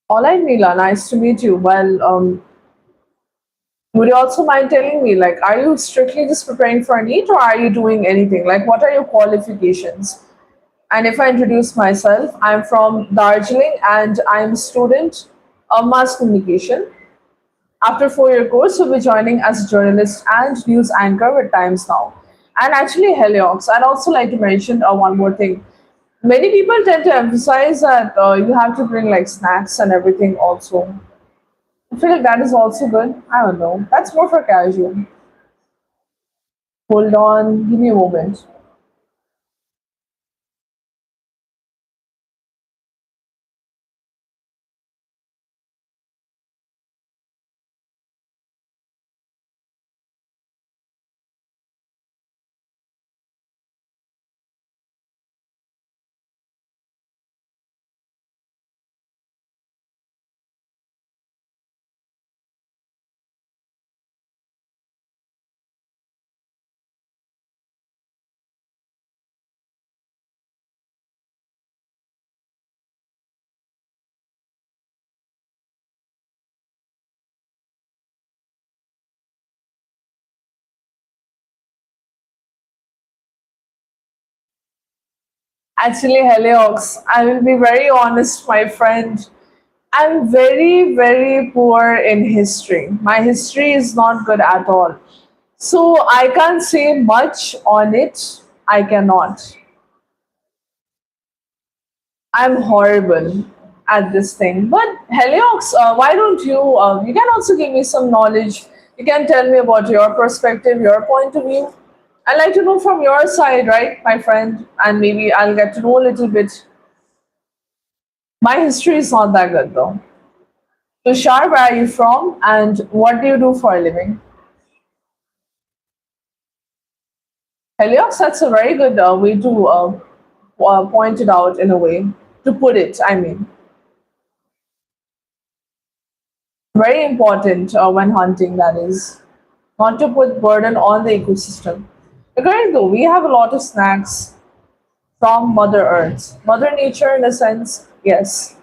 All right, Neela, nice to meet you. Well, Would you also mind telling me, like, are you strictly just preparing for a NEET or are you doing anything? Like, what are your qualifications? And if I introduce myself, I'm from Darjeeling and I'm a student of mass communication. After 4 year course, we'll be joining as a journalist and news anchor with Times Now. And actually, Heliox. I'd also like to mention one more thing. Many people tend to emphasize that you have to bring like snacks and everything also. I feel like that is also good. I don't know. That's more for casual. Hold on, give me a moment. Actually, Heliox, I will be very honest, my friend. I'm very, very poor in history. My history is not good at all. So I can't say much on it. I cannot. I'm horrible at this thing. But Heliox, why don't you? You can also give me some knowledge. You can tell me about your perspective, your point of view. I'd like to know from your side, right, my friend? And maybe I'll get to know a little bit. My history is not that good though. Tushar, where are you from? And what do you do for a living? Heliox, that's a very good way to point it out in a way. To put it, I mean. Very important when hunting, that is. Not to put burden on the ecosystem. Agreed though, we have a lot of snacks from Mother Earth. Mother Nature, in a sense, yes.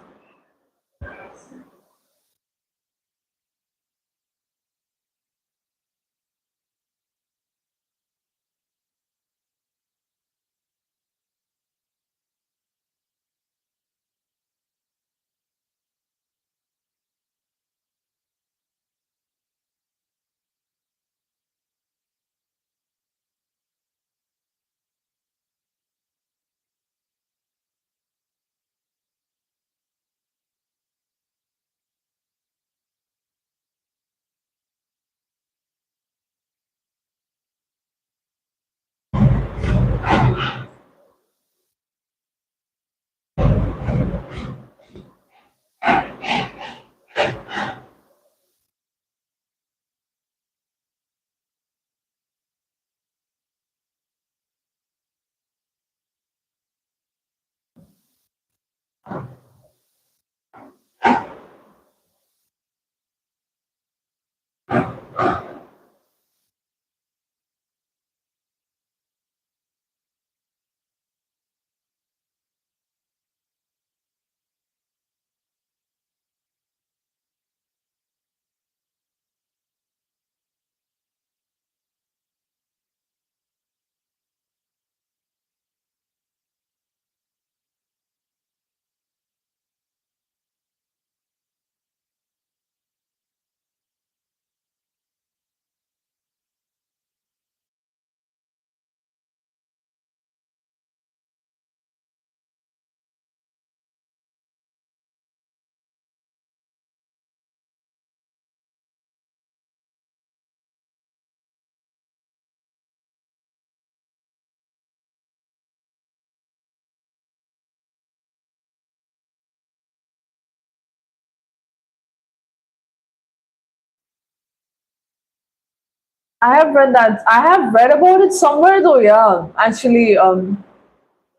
I have read that. I have read about it somewhere though, yeah. Actually,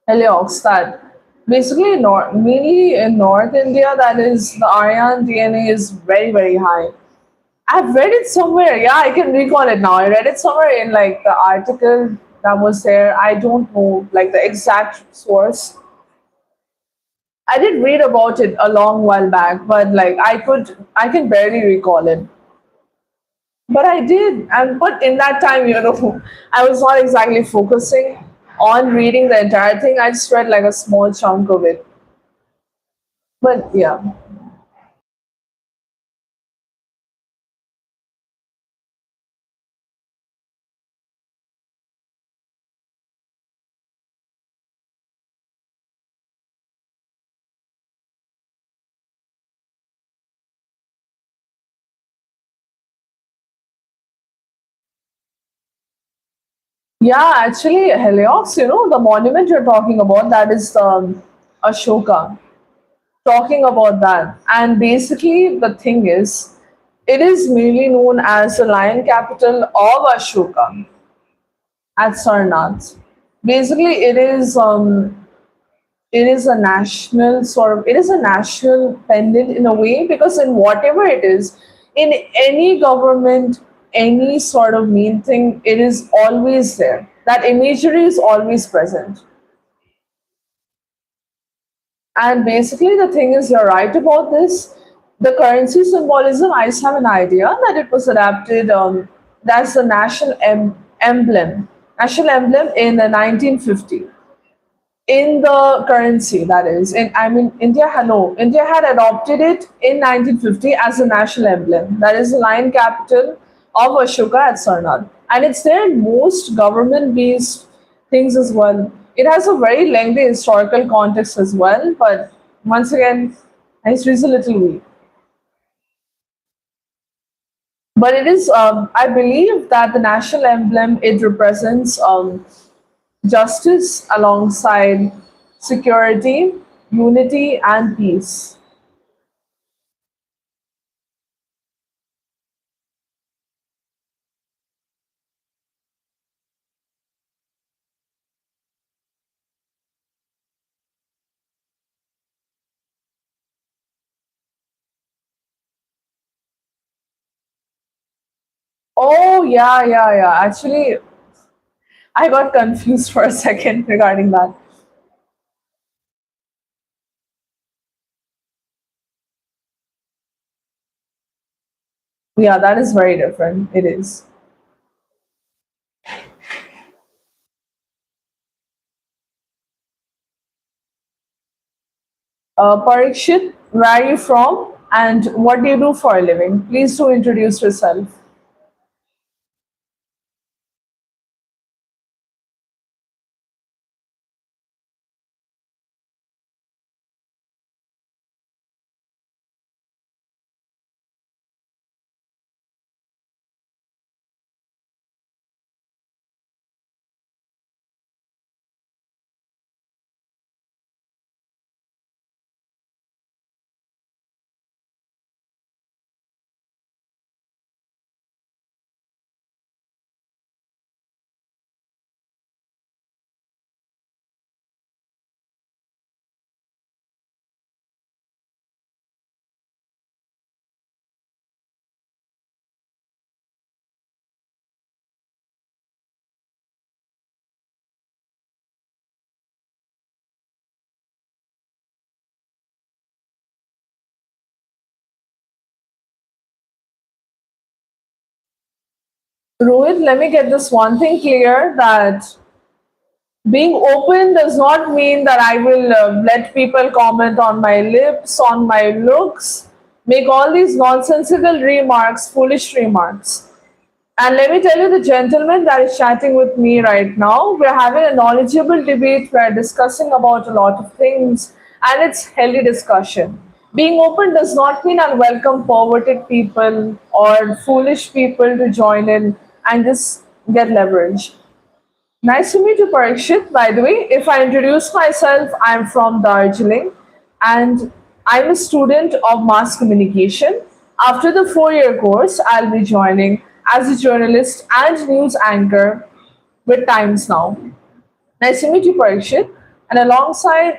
Heliox, that basically mainly in North India, that is the Aryan DNA is very, very high. I've read it somewhere. Yeah, I can recall it now. I read it somewhere in like the article that was there. I don't know like the exact source. I did read about it a long while back, but like I can barely recall it. But I did, and but in that time, I was not exactly focusing on reading the entire thing. I just read like a small chunk of it. But yeah, yeah. Actually, Helios, the monument you're talking about, that is Ashoka. Talking about that, and basically the thing is, it is mainly known as the lion capital of Ashoka at Sarnath. Basically, it is a national sort of, it is a national pendant in a way, because in whatever it is, in any government, any sort of main thing, it is always there. That imagery is always present. And basically, the thing is, you're right about this. The currency symbolism, I just have an idea that it was adapted. That's the national emblem in the 1950, in the currency, that is. I mean, India had adopted it in 1950 as a national emblem. That is the lion capital of Ashoka at Sarnath, and it's there in most government-based things as well. It has a very lengthy historical context as well, but once again, history is a little weak. But it is, I believe that the national emblem, it represents justice alongside security, unity, and peace. Oh, yeah, yeah, yeah. Actually, I got confused for a second regarding that. Yeah, that is very different. It is. Parikshit, where are you from? And what do you do for a living? Please do introduce yourself. Rohit, let me get this one thing clear, that being open does not mean that I will let people comment on my lips, on my looks, make all these nonsensical remarks, foolish remarks. And let me tell you, the gentleman that is chatting with me right now, we're having a knowledgeable debate. We're discussing about a lot of things, and it's healthy discussion. Being open does not mean I'll welcome perverted people or foolish people to join in and just get leverage. Nice to meet you, Parikshit. By the way, if I introduce myself, I'm from Darjeeling and I'm a student of mass communication. After the 4 year course, I'll be joining as a journalist and news anchor with Times Now. Nice to meet you, Parikshit. And alongside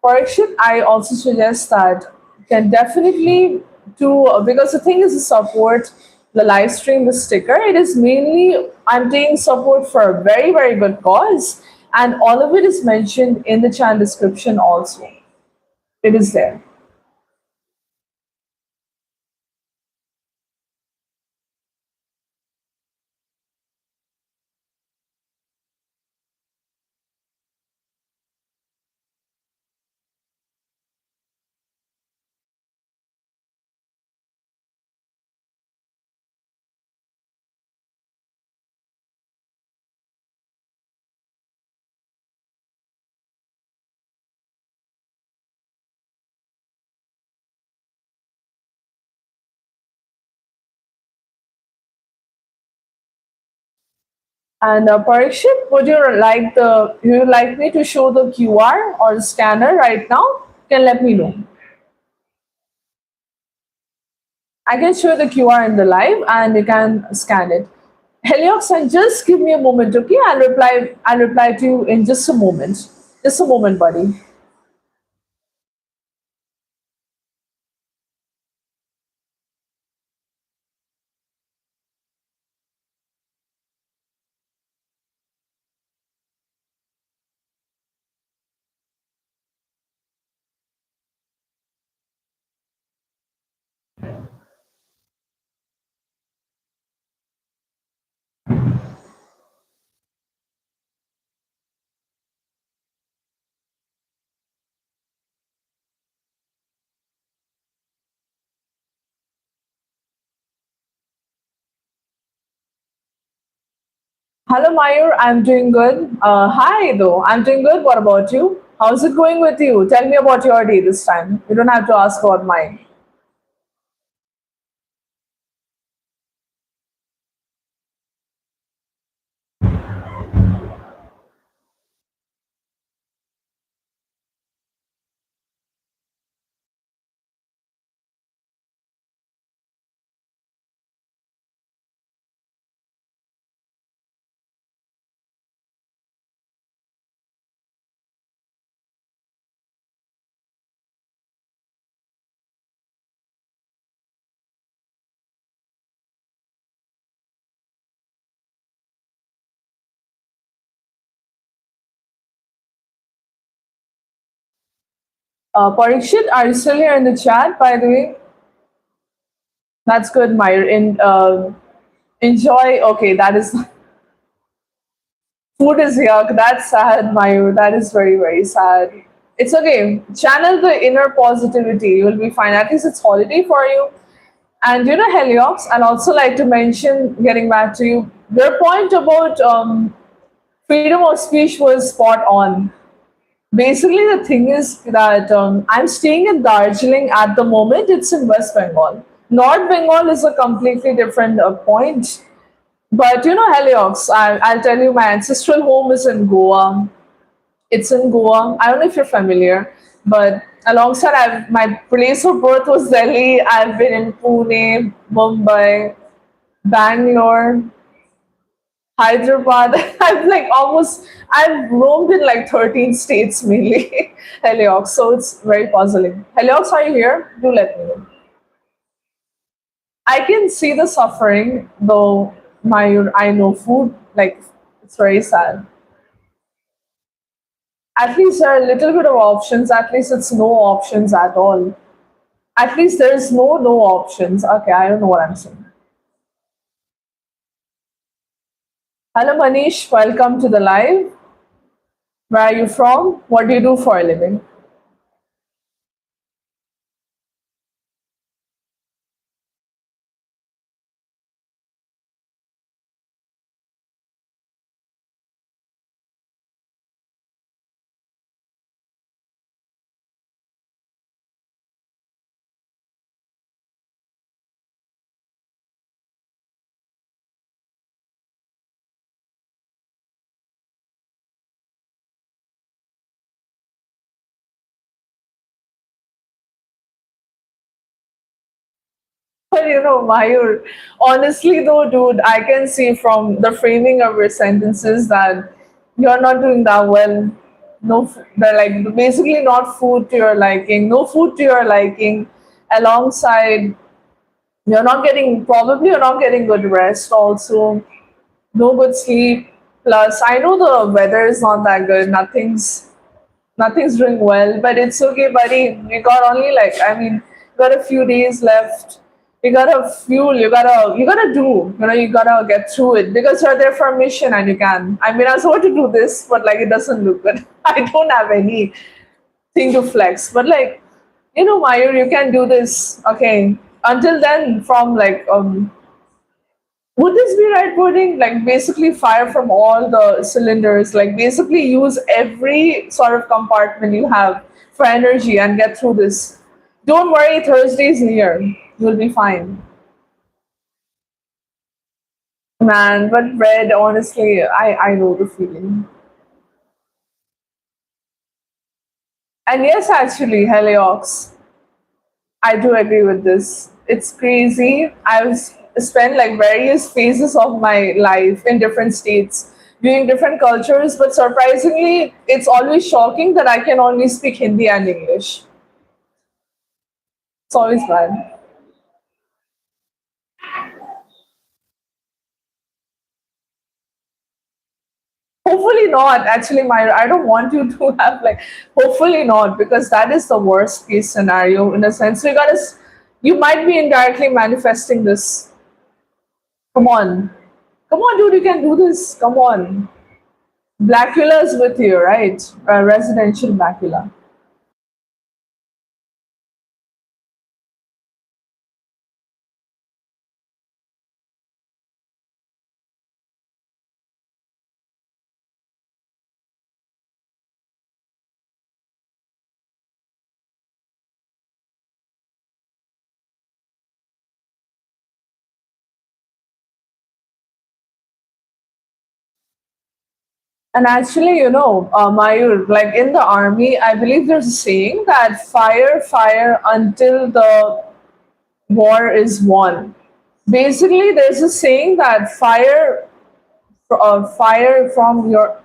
Parikshit, I also suggest that you can definitely do, because the thing is to support the live stream, the sticker. It is mainly, I'm taking support for a very, very good cause, and all of it is mentioned in the channel description also. It is there. And Parikshit, would you like me to show the QR or the scanner right now? Can let me know. I can show the QR in the live and you can scan it. Heliox, and just give me a moment, okay? I'll reply to you in just a moment. Just a moment, buddy. Hello, Mayur. I'm doing good. Hi, though. I'm doing good. What about you? How's it going with you? Tell me about your day this time. You don't have to ask about mine. Parikshit, are you still here in the chat, by the way? That's good, Mayur. Enjoy. Okay, that is food is yuck. That's sad, Mayur. That is very, very sad. It's okay. Channel the inner positivity. You'll be fine. At least it's holiday for you. And you know, Heliox, I'd also like to mention, getting back to you, your point about freedom of speech was spot on. Basically, the thing is that I'm staying in Darjeeling at the moment. It's in West Bengal. North Bengal is a completely different point. But you know, Heliox, I'll tell you, my ancestral home is in Goa. It's in Goa. I don't know if you're familiar, but alongside, my place of birth was Delhi. I've been in Pune, Mumbai, Bangalore, Hyderabad. I've roamed in like 13 states mainly. Heliox, so it's very puzzling. Heliox, are you here? Do let me know. I can see the suffering, though my I know food, like it's very sad. At least there are a little bit of options. At least it's no options at all. At least there's no options. Okay, I don't know what I'm saying. Hello Manish, welcome to the live. Where are you from? What do you do for a living? But you know, Mayur, honestly though, dude, I can see from the framing of your sentences that you're not doing that well. No, they're like basically not food to your liking, no food to your liking, alongside you're not getting good rest also, no good sleep. Plus, I know the weather is not that good, nothing's doing well, but it's okay, buddy. We got only like, I mean, got a few days left. You gotta fuel. You gotta do. You know, you gotta get through it because you're there for a mission and you can. I mean, I was about to do this, but like, it doesn't look good. I don't have anything to flex, but like, you know, Mayur, you can do this. Okay. Until then, from like, would this be right wording? Like basically fire from all the cylinders, like basically use every sort of compartment you have for energy and get through this. Don't worry, Thursday's near. You'll be fine. Man, but red, honestly, I know the feeling. And yes, actually, Heliox, I do agree with this. It's crazy. Spent like various phases of my life in different states, viewing different cultures, but surprisingly, it's always shocking that I can only speak Hindi and English. It's always bad. Hopefully not. Actually, my I don't want you to have like. Hopefully not, because that is the worst case scenario in a sense. You might be indirectly manifesting this. Come on, come on, dude, you can do this. Come on, Blackula's with you, right? Residential Blackula. And actually, Mayur, like in the army, I believe there's a saying that fire, fire until the war is won. Basically, there's a saying that fire from your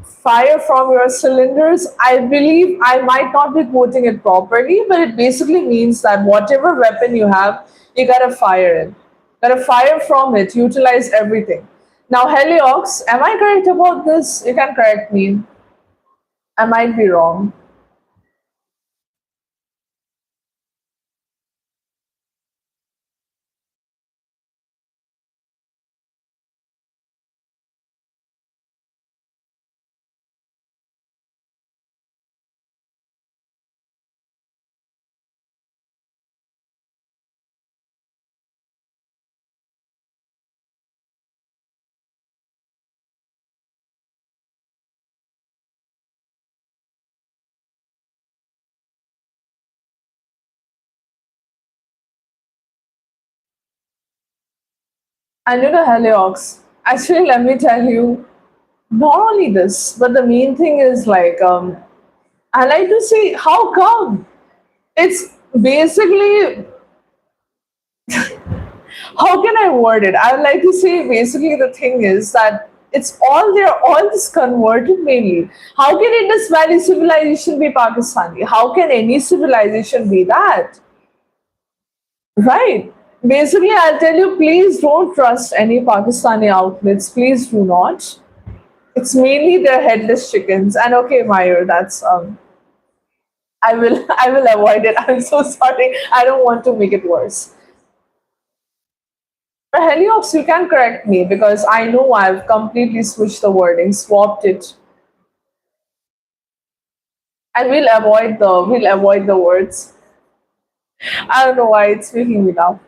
fire from your cylinders. I believe I might not be quoting it properly, but it basically means that whatever weapon you have, you gotta fire it, gotta fire from it, utilize everything. Now, Heliox, am I correct about this? You can correct me. I might be wrong. And Heliox, actually, let me tell you, not only this, but the main thing is like, I like to see how come it's basically, how can I word it? I would like to say basically the thing is that it's all they're all just converted mainly. How can Indus Valley civilization be Pakistani? How can any civilization be that? Right. Basically, I'll tell you, please don't trust any Pakistani outlets. Please do not. It's mainly their headless chickens. And okay, Mayor, that's I will I will avoid it. I'm so sorry. I don't want to make it worse. Heliops, you can correct me because I know I've completely switched the wording, swapped it, and we'll avoid the words. I don't know why it's making me laugh.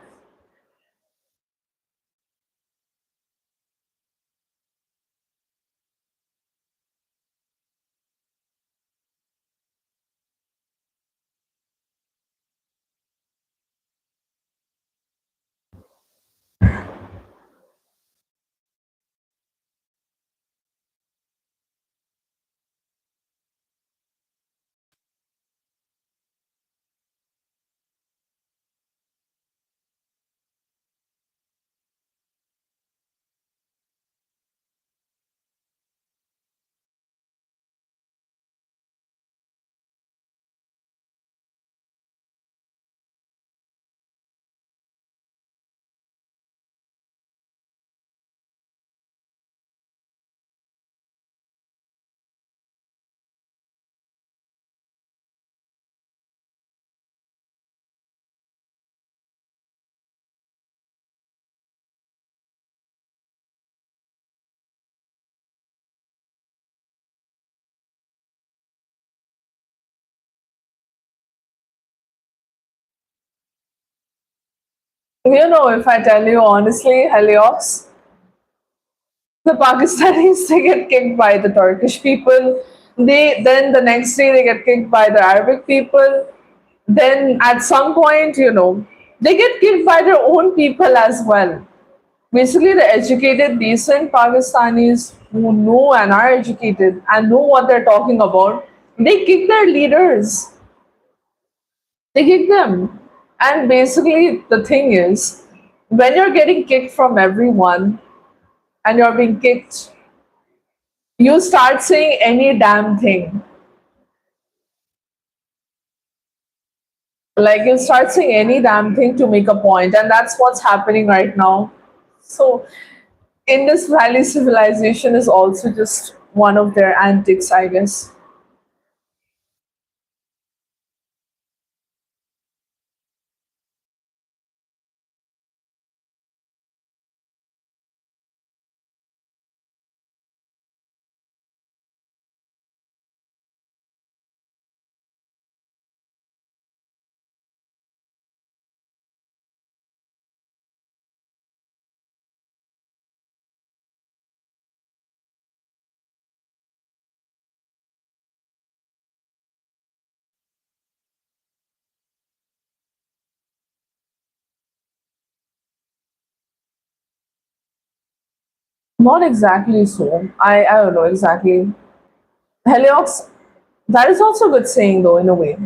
If I tell you honestly, Heliops, the Pakistanis they get kicked by the Turkish people. They then the next day they get kicked by the Arabic people. Then at some point, they get kicked by their own people as well. Basically, the educated, decent Pakistanis who know and are educated and know what they're talking about, they kick their leaders. They kick them. And basically, the thing is, when you're getting kicked from everyone and you're being kicked, you start saying any damn thing. Like, you start saying any damn thing to make a point, and that's what's happening right now. So, Indus Valley civilization is also just one of their antics, I guess. Not exactly so. I don't know exactly. Heliox, that is also a good saying though, in a way.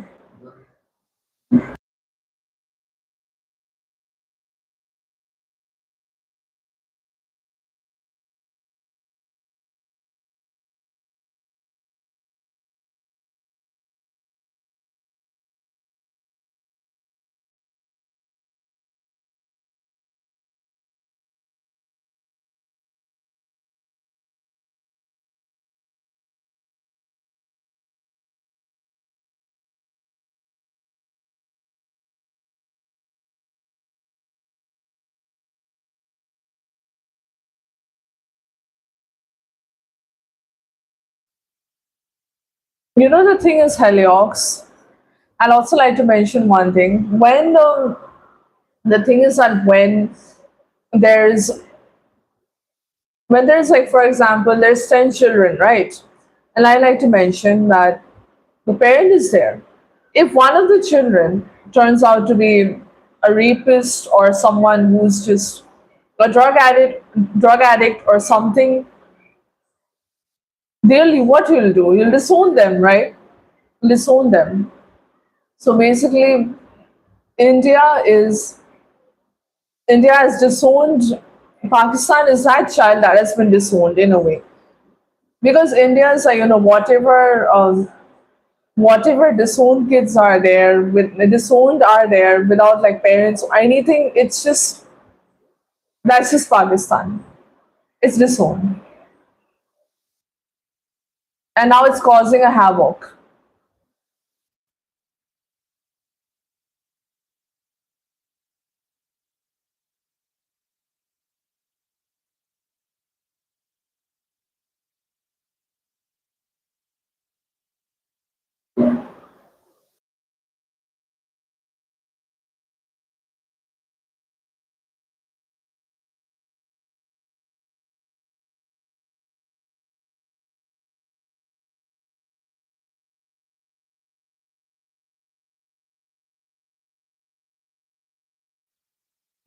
You know, the thing is, Heliox, I'd also like to mention one thing. When the thing is that there's there's like, for example, there's 10 children, right? And I like to mention that the parent is there. If one of the children turns out to be a rapist or someone who's just a drug addict or something, they'll what you'll do? You'll disown them, right? Disown them. So basically, India is India has disowned. Pakistan is that child that has been disowned in a way, because India is like, whatever disowned kids are there, with disowned are there without like parents or anything. It's just that's just Pakistan. It's disowned, and now it's causing a havoc.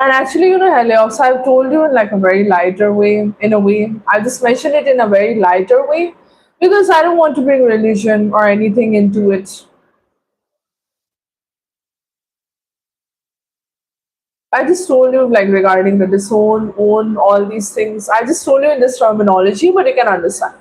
And actually, Helios, I've told you in like a very lighter way, in a way. I just mentioned it in a very lighter way because I don't want to bring religion or anything into it. I just told you like regarding the disown, own, all these things. I just told you in this terminology, but you can understand.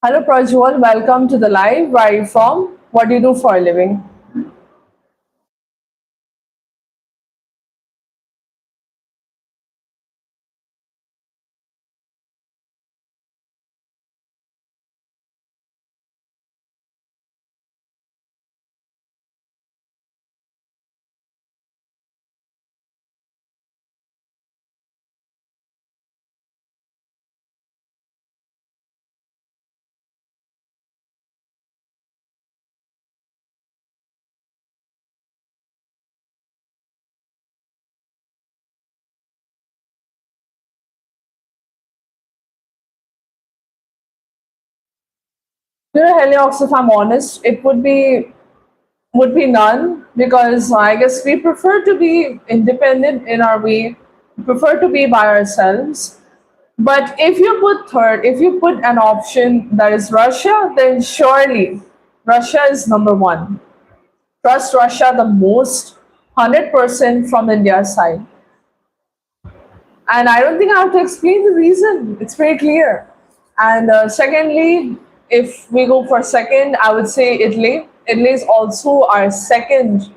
Hello Prajwal, welcome to the live. Where are you from? What do you do for a living? You know, Heliox, if I'm honest, it would be none because I guess we prefer to be independent in our way, prefer to be by ourselves. But if you put third, if you put an option that is Russia, then surely Russia is number one. Trust Russia the most, 100% from India's side. And I don't think I have to explain the reason. It's very clear. And secondly, if we go for second, I would say Italy. Italy is also our second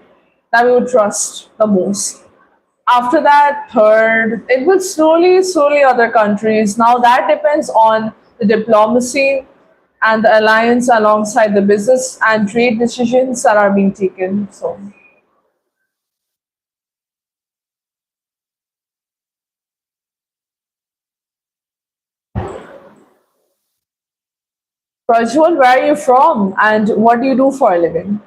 that we would trust the most. After that, third, it will slowly other countries. Now that depends on the diplomacy and the alliance alongside the business and trade decisions that are being taken. So, Prajwal, where are you from and what do you do for a living?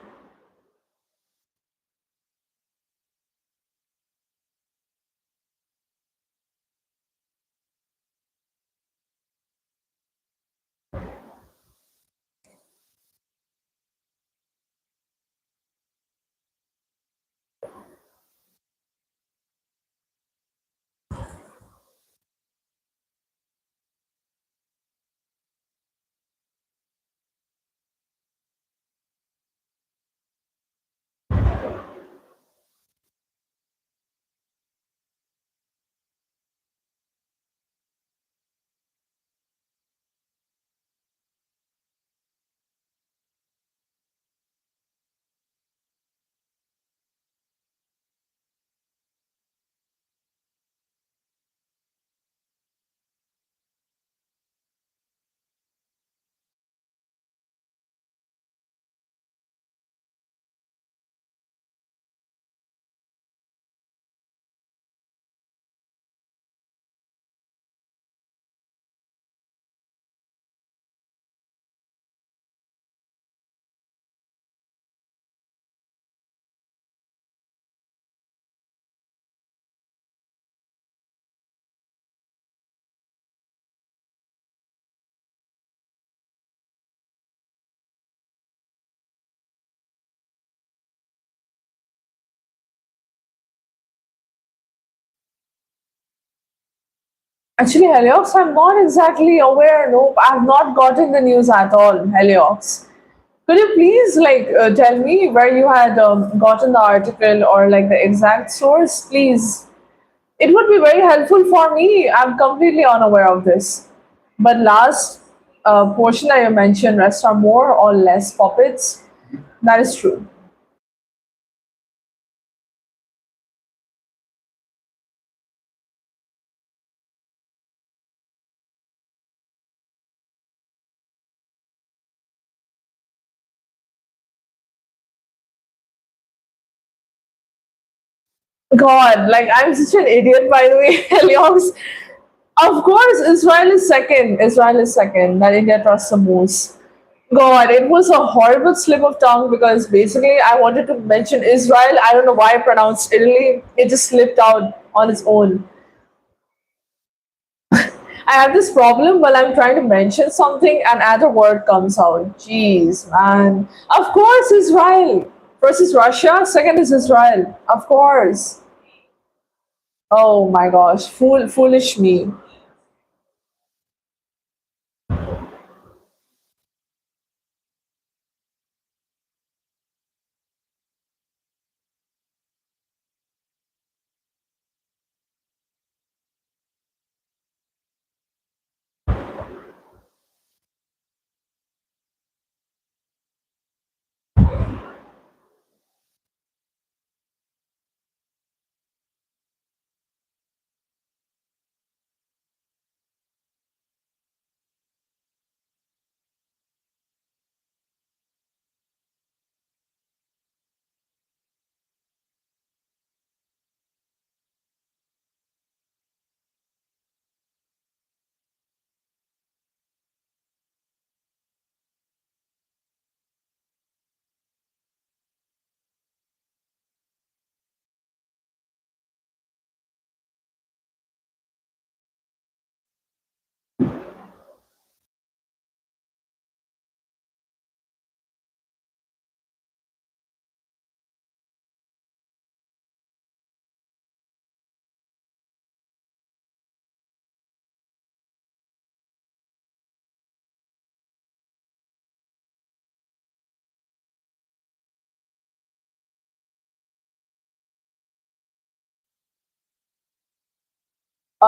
Actually, Heliox, I'm not exactly aware. No, I've not gotten the news at all. Heliox, could you please tell me where you had gotten the article or like the exact source, please? It would be very helpful for me. I'm completely unaware of this. But last portion that you mentioned, rest are more or less puppets. That is true. God, like I'm such an idiot, by the way, Helios. Of course, Israel is second. Israel is second. That India trusts the most. God, it was a horrible slip of tongue because basically I wanted to mention Israel. I don't know why I pronounced Italy. It just slipped out on its own. I have this problem while I'm trying to mention something and another word comes out. Jeez, man. Of course, Israel. First is Russia, second is Israel. Of course. Oh my gosh, foolish me.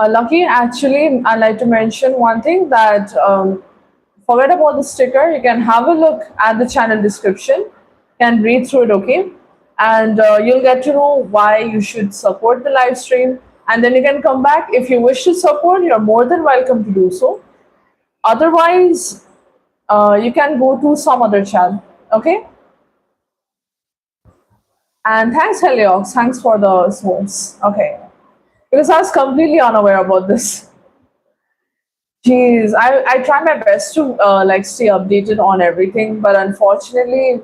Lucky, actually, I'd like to mention one thing that forget about the sticker. You can have a look at the channel description, can read through it, okay? And you'll get to know why you should support the live stream. And then you can come back. If you wish to support, you're more than welcome to do so. Otherwise, you can go to some other channel, okay? And thanks, Heliox. Thanks for the words. Okay. Because I was completely unaware about this. Jeez, I try my best to like stay updated on everything, but unfortunately,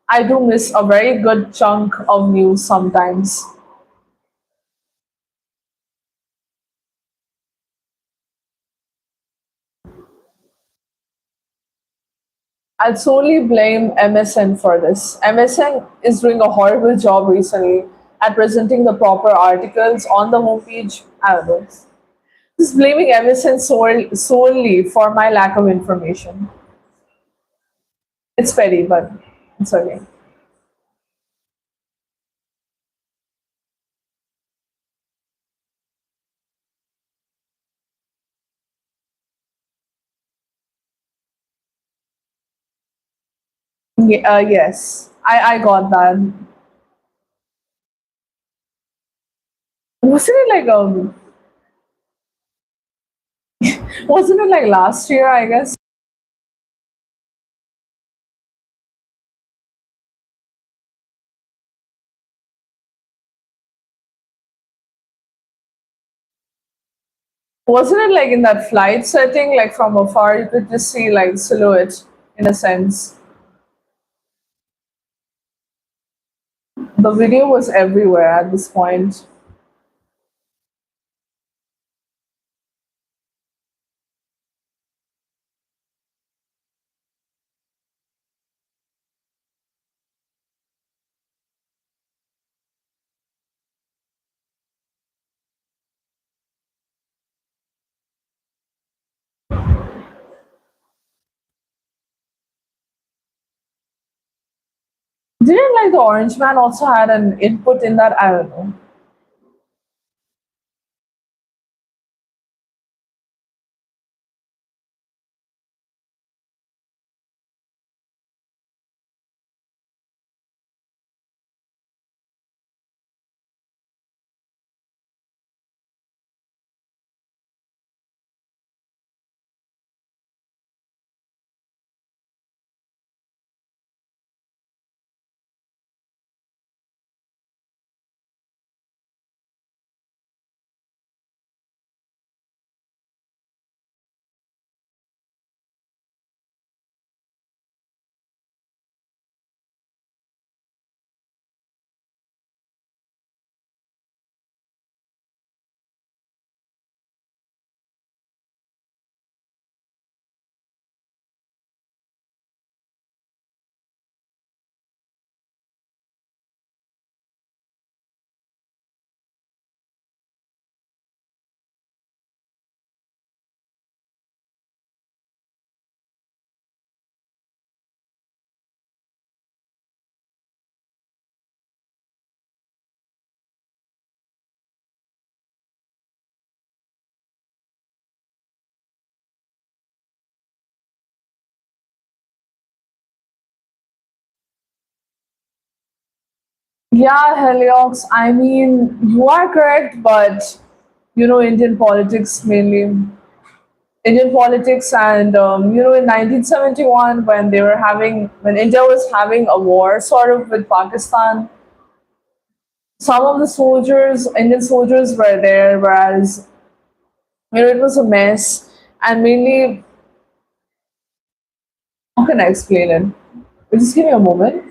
I do miss a very good chunk of news sometimes. I'll solely blame MSN for this. MSN is doing a horrible job recently at presenting the proper articles on the homepage. I don't know. Just blaming MSN solely for my lack of information. It's petty, but it's okay. Yes, I got that. Wasn't it like wasn't it like last year? I guess wasn't it like in that flight setting? Like from afar, you could just see like silhouette in a sense. The video was everywhere at this point. Didn't like the Orange Man also had an input in that? I don't know. Yeah, Heliox. I mean, you are correct, but Indian politics mainly. Indian politics, and in 1971, when India was having a war sort of with Pakistan, some of the soldiers, Indian soldiers, were there, whereas it was a mess, and mainly, how can I explain it? Just give me a moment.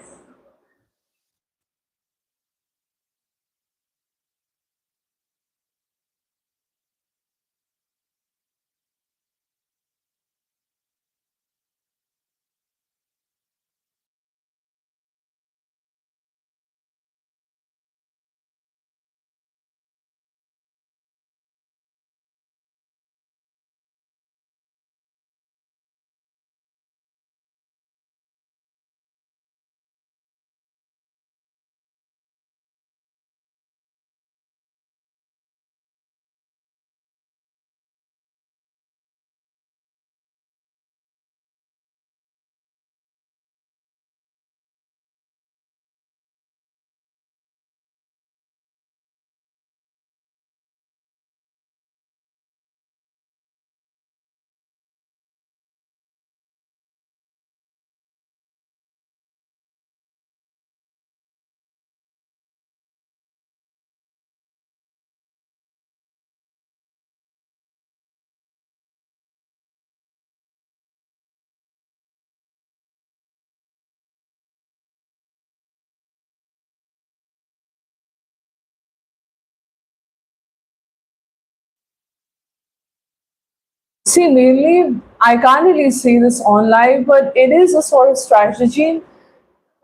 See, mainly, I can't really see this on live, but it is a sort of strategy.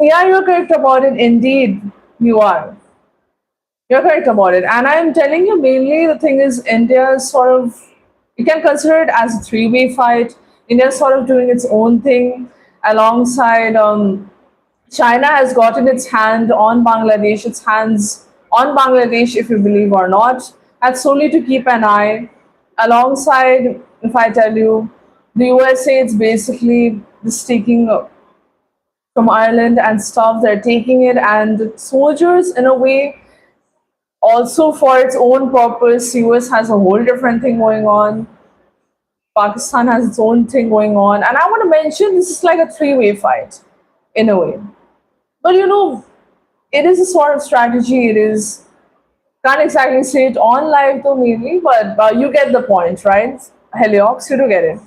Yeah, you're correct about it. Indeed, you are. You're correct about it. And I'm telling you, mainly the thing is, India is sort of, you can consider it as a three-way fight. India is sort of doing its own thing alongside China has gotten its hand on Bangladesh, its hands on Bangladesh, if you believe or not, and solely to keep an eye. Alongside, if I tell you, the USA, it's basically just taking from Ireland and stuff. They're taking it, and the soldiers, in a way, also for its own purpose. US has a whole different thing going on. Pakistan has its own thing going on, and I want to mention this is like a three-way fight, in a way. But it is a sort of strategy. It is can't exactly say it on live though, mainly, but you get the point, right? Heliox, you do get it.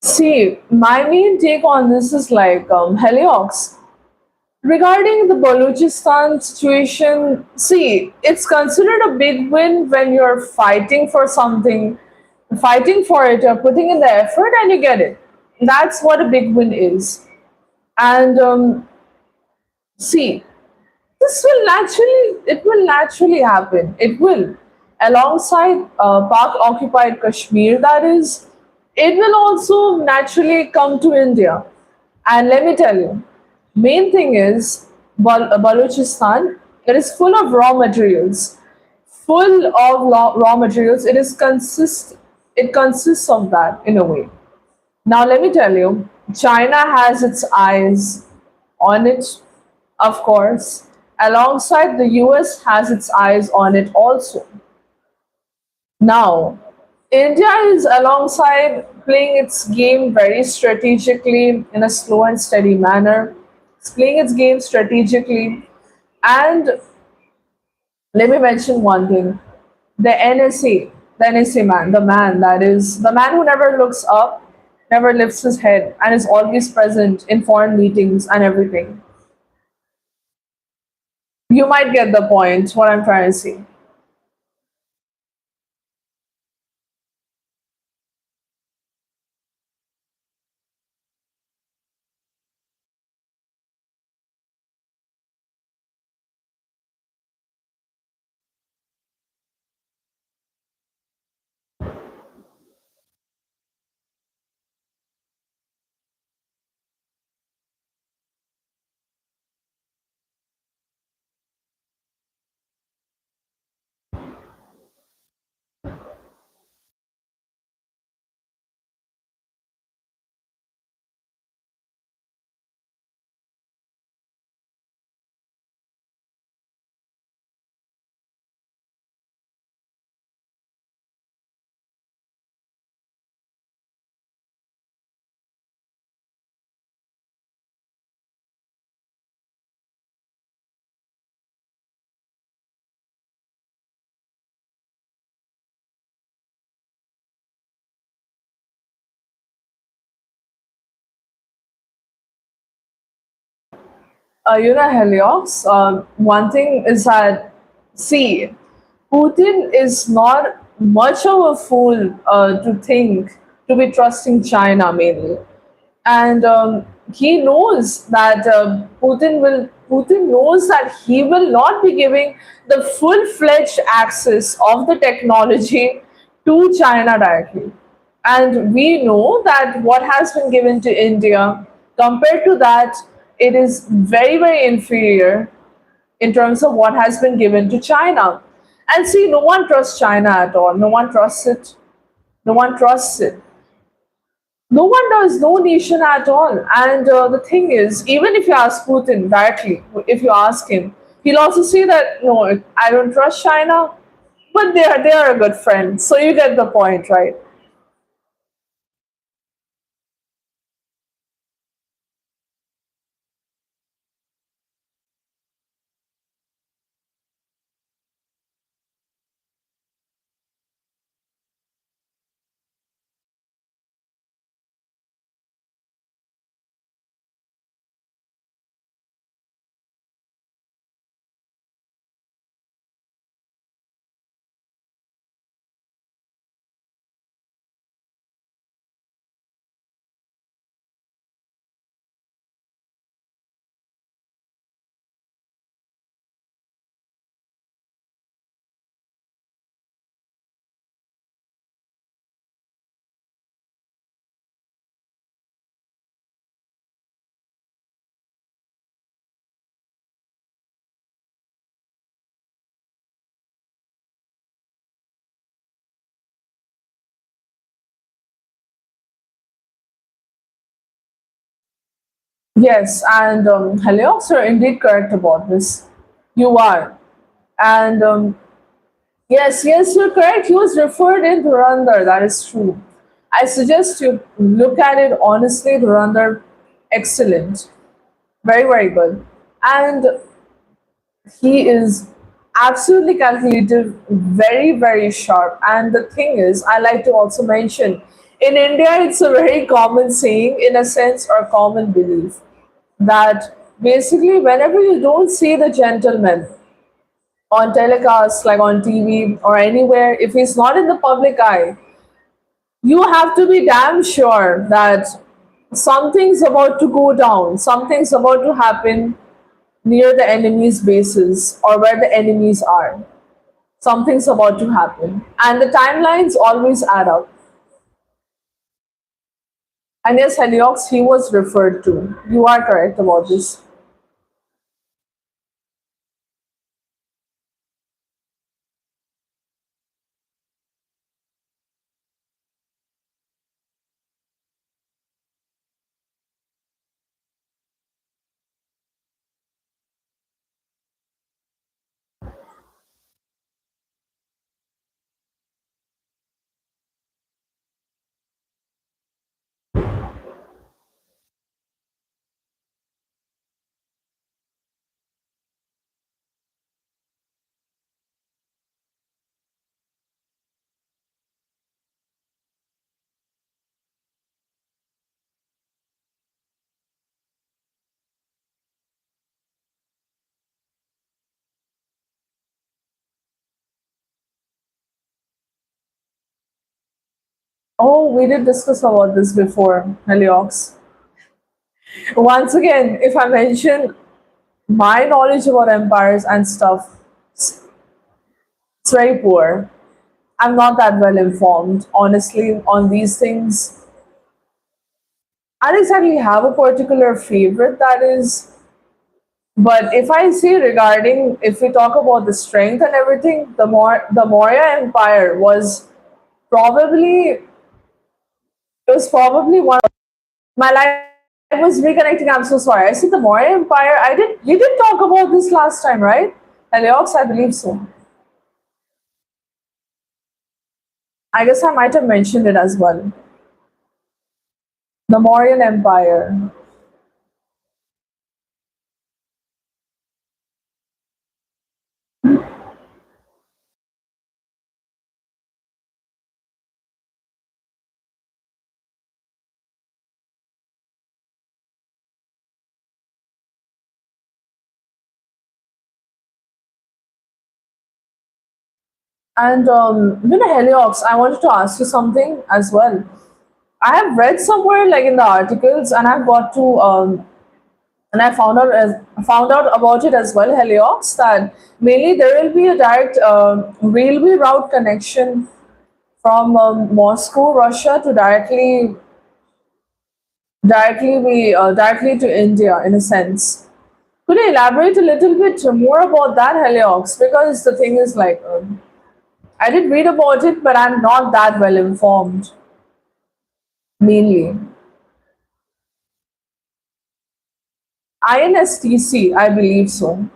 See, my main take on this is like Heliox. Regarding the Balochistan situation, see, it's considered a big win when you're fighting for something, fighting for it, you're putting in the effort and you get it. That's what a big win is. And see, this will naturally happen. It will. Alongside Pak occupied Kashmir, that is, it will also naturally come to India. And let me tell you, main thing is Balochistan, it is full of raw materials. Full of raw materials. It consists of that in a way. Now, let me tell you, China has its eyes on it, of course. Alongside, the US has its eyes on it also. Now, India is alongside playing its game very strategically in a slow and steady manner. It's playing its game strategically. And let me mention one thing, the NSA man, the man who never looks up, never lifts his head, and is always present in foreign meetings and everything. You might get the point, what I'm trying to say. Helios, one thing is that, see, Putin is not much of a fool to think to be trusting China mainly, and he knows that Putin knows that he will not be giving the full-fledged access of the technology to China directly. And we know that what has been given to India, compared to that, it is very, very inferior in terms of what has been given to China. And see, no one trusts China at all. No one trusts it. No one trusts it. No one does, no nation at all. And the thing is, even if you ask Putin directly, if you ask him, he'll also say that, no, I don't trust China, but they are a good friend. So you get the point, right? Yes, and Helios, you're indeed correct about this. You are. And yes, yes, you're correct. He was referred in Dhurandhar. That is true. I suggest you look at it honestly. Dhurandhar, excellent. Very, very good. And he is absolutely calculative, very, very sharp. And the thing is, I like to also mention in India, it's a very common saying, in a sense, or common belief that basically, whenever you don't see the gentleman on telecast, like on TV or anywhere, if he's not in the public eye, you have to be damn sure that something's about to go down, something's about to happen near the enemy's bases or where the enemies are. Something's about to happen. And the timelines always add up. And yes, Heliox, he was referred to. You are correct about this. Oh, we did discuss about this before, Heliox. Once again, if I mention my knowledge about empires and stuff, it's very poor. I'm not that well informed, honestly, on these things. I don't exactly have a particular favorite that is, but if I say regarding, if we talk about the strength and everything, the Maurya Empire probably, it was probably one. My life was reconnecting. I'm so sorry. I said the Maurya Empire. I did. We did talk about this last time, right? Heliox, I believe so. I guess I might have mentioned it as well. The Mauryan Empire. And Heliox, I wanted to ask you something as well. I have read somewhere, like in the articles, and I've got to, and I found out about it as well, Heliox, that mainly there will be a direct railway route connection from Moscow, Russia, to directly to India, in a sense. Could you elaborate a little bit more about that, Heliox? Because the thing is, like, I did read about it, but I'm not that well informed, mainly. INSTC, I believe so.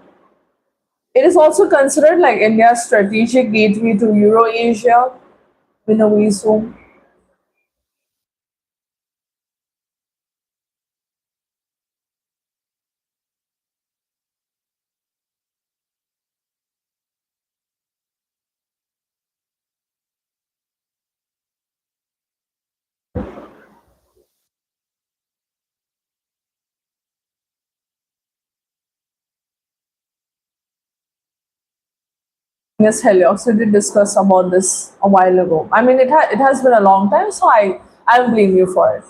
It is also considered like India's strategic gateway to Eurasia, in a way. So, yes, Helios, we did discuss about this a while ago. I mean, it has been a long time, so I don't blame you for it.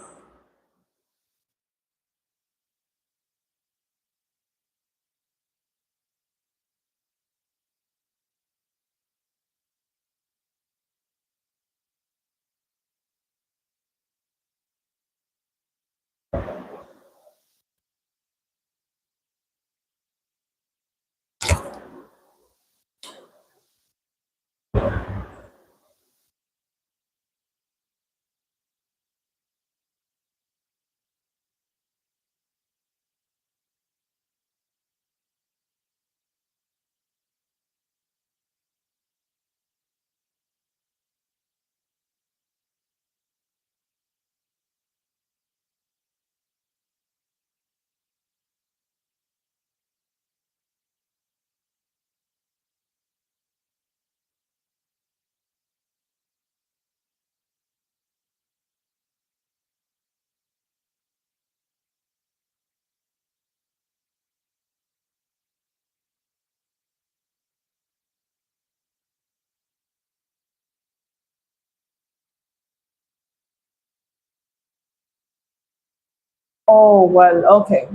Oh well, okay.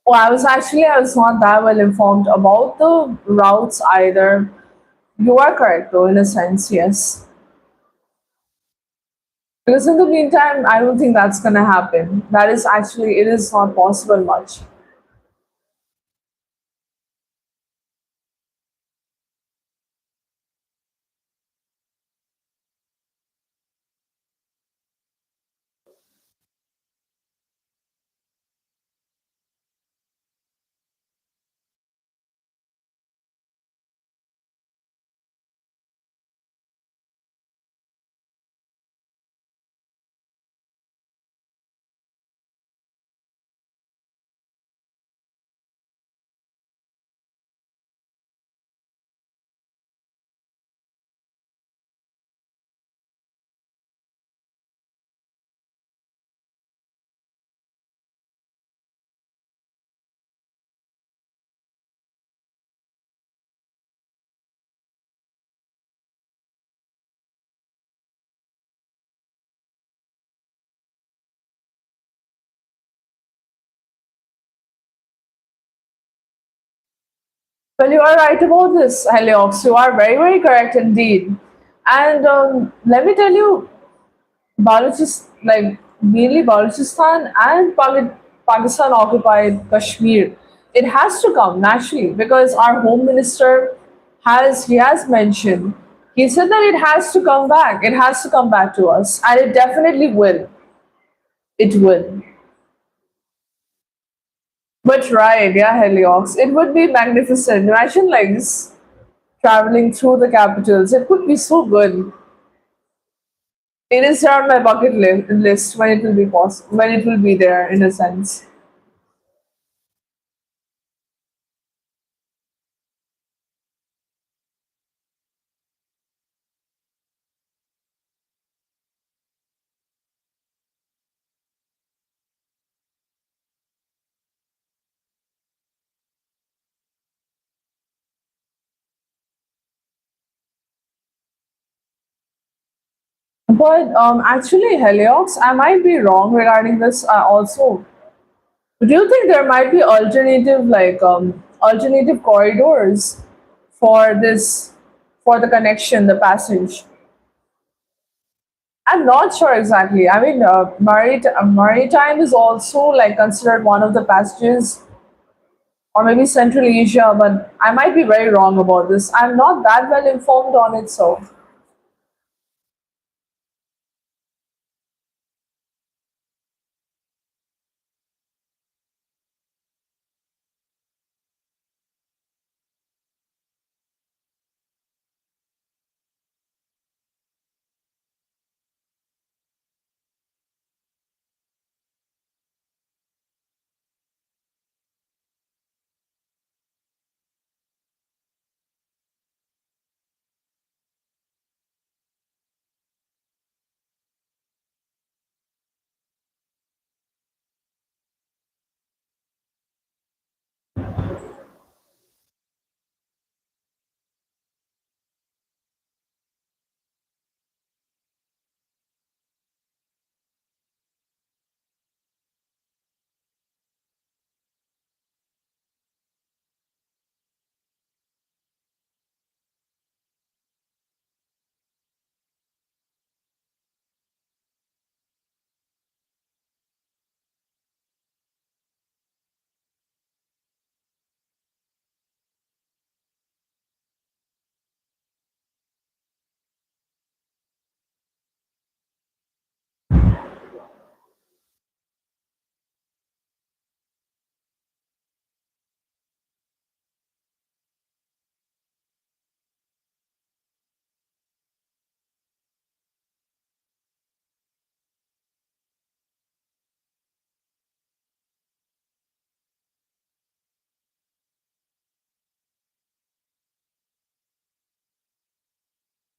Oh, I was not that well informed about the routes either. You are correct, though, in a sense, yes. Because in the meantime, I don't think that's gonna happen. That is actually, it is not possible much. Well, you are right about this, Heliox. You are very, very correct indeed. And let me tell you, mainly Balochistan and Pakistan occupied Kashmir, it has to come naturally because our home minister he has mentioned, he said that it has to come back. It has to come back to us, and it definitely will. It will. But right, yeah, Heliox, it would be magnificent. Imagine like this traveling through the capitals. It could be so good. It is here on my list when it will be possible, when it will be there in a sense. But actually, Heliox, I might be wrong regarding this. Also, do you think there might be alternative corridors for this, for the connection, the passage? I'm not sure exactly. I mean, maritime is also like considered one of the passages, or maybe Central Asia, but I might be very wrong about this. I'm not that well informed on it, so.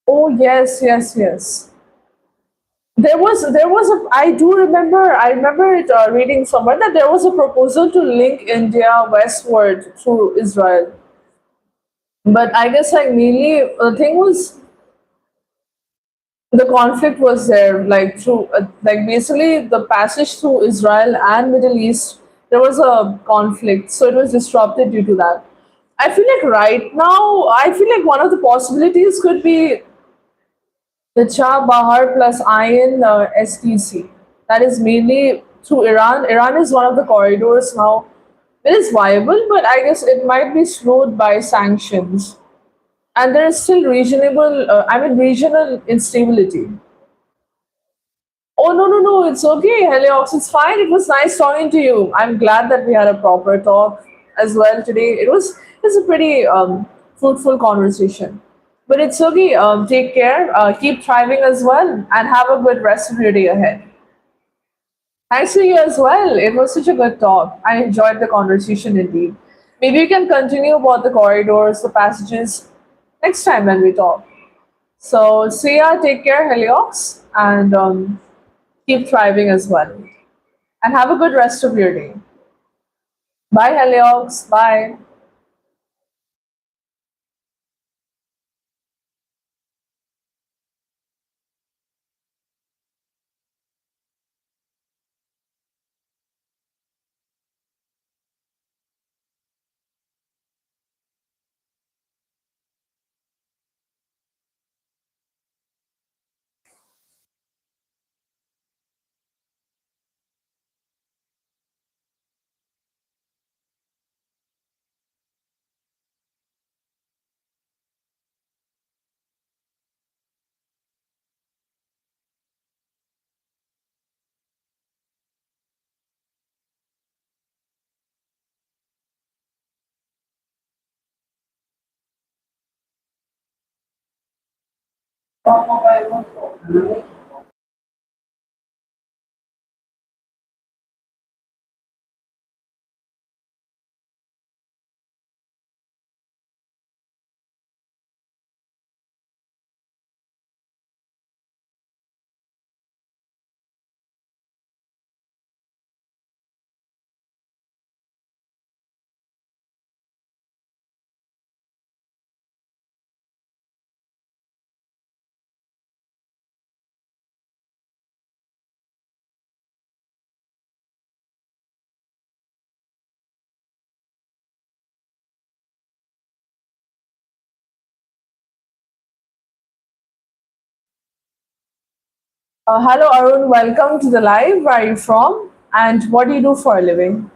Oh yes, yes, yes. There was a I remember it reading somewhere that there was a proposal to link India westward through Israel. But I guess like mainly the thing was the conflict was there, like through like basically the passage through Israel and Middle East, there was a conflict, so it was disrupted due to that. I feel like right now, I feel like one of the possibilities could be the Bahar plus Ain STC. That is mainly through Iran. Iran is one of the corridors now. It is viable, but I guess it might be slowed by sanctions. And there is still regional instability. Oh no no no! It's okay, Heliox. It's fine. It was nice talking to you. I'm glad that we had a proper talk as well today. It was a pretty fruitful conversation. But it's okay. Take care. Keep thriving as well, and have a good rest of your day ahead. Thanks to you as well. It was such a good talk. I enjoyed the conversation indeed. Maybe you can continue about the corridors, the passages next time when we talk. So see ya. Take care, Heliox, and keep thriving as well. And have a good rest of your day. Bye, Heliox. Bye. Hello, Arun. Welcome to the live. Where are you from? And what do you do for a living?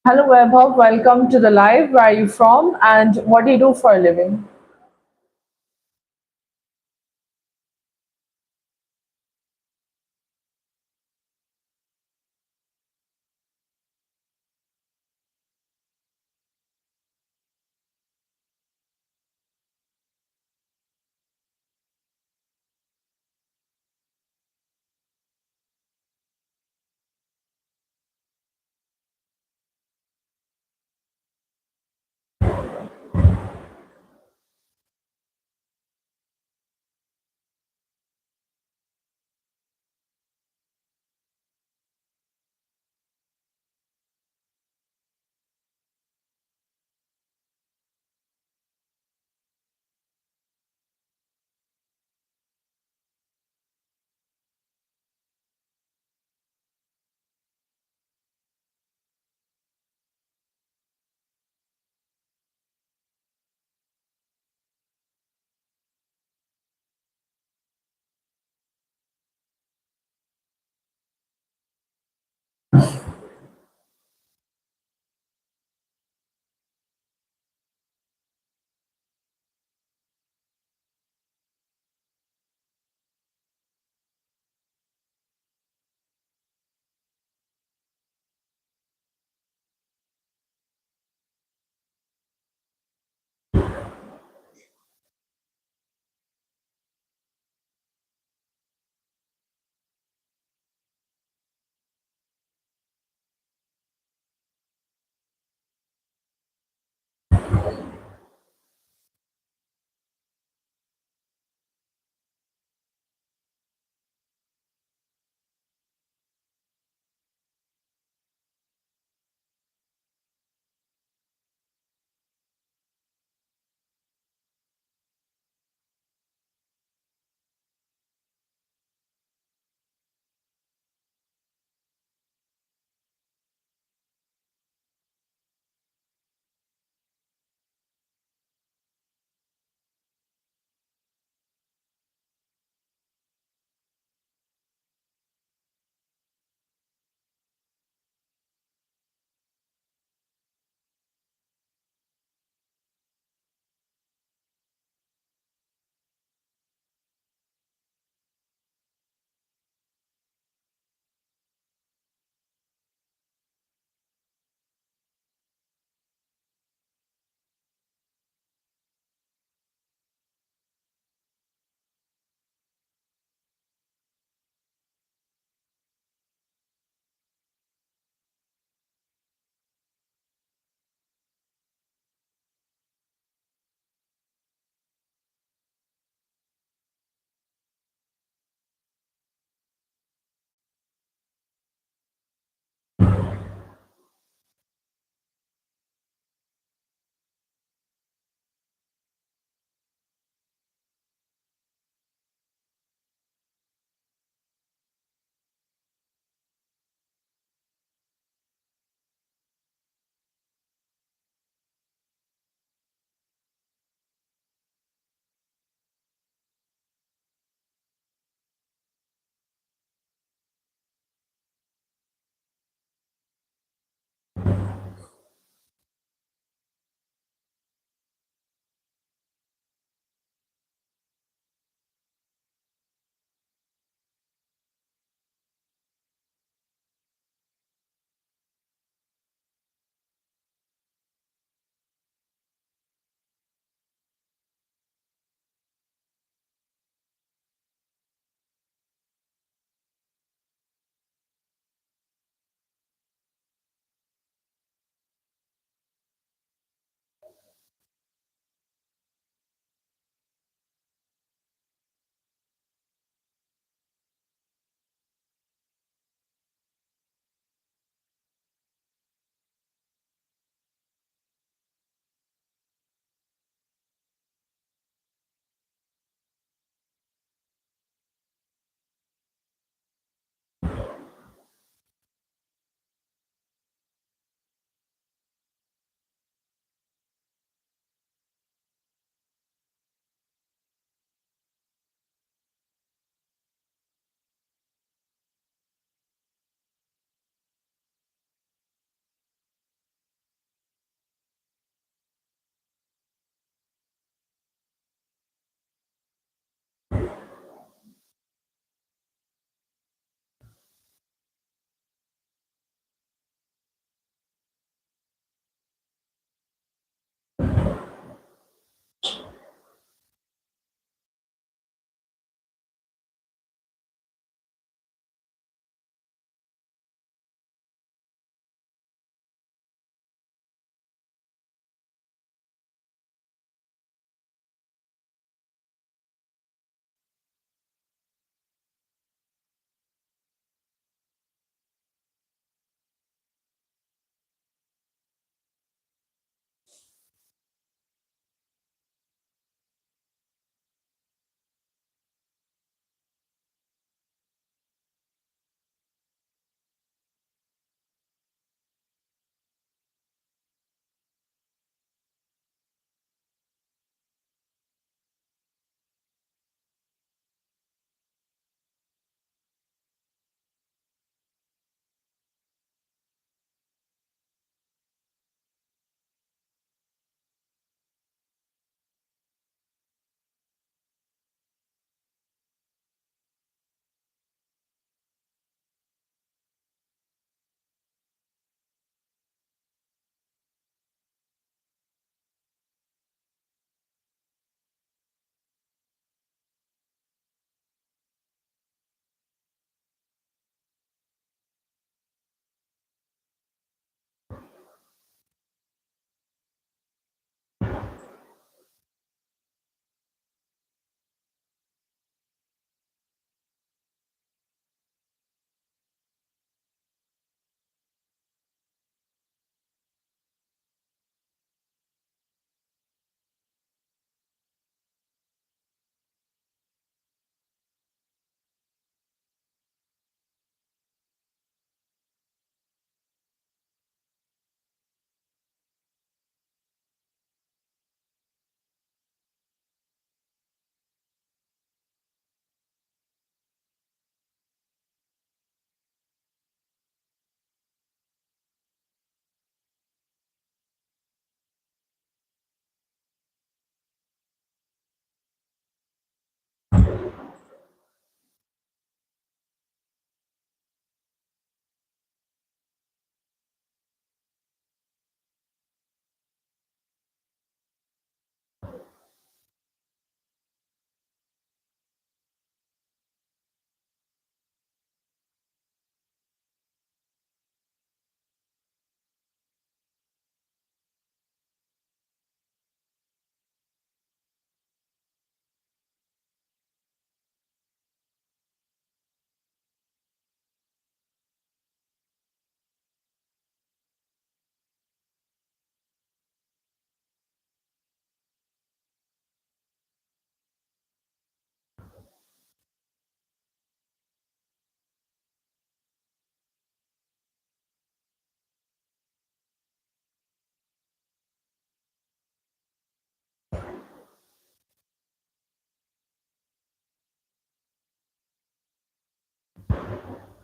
Hello, Vaibhav. Welcome to the live. Where are you from and what do you do for a living?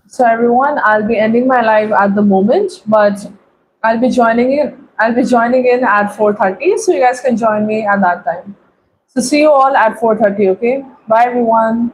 So everyone, I'll be ending my live at the moment, but I'll be joining in. I'll be joining in at 4:30, so you guys can join me at that time. So see you all at 4:30. Okay. Bye everyone.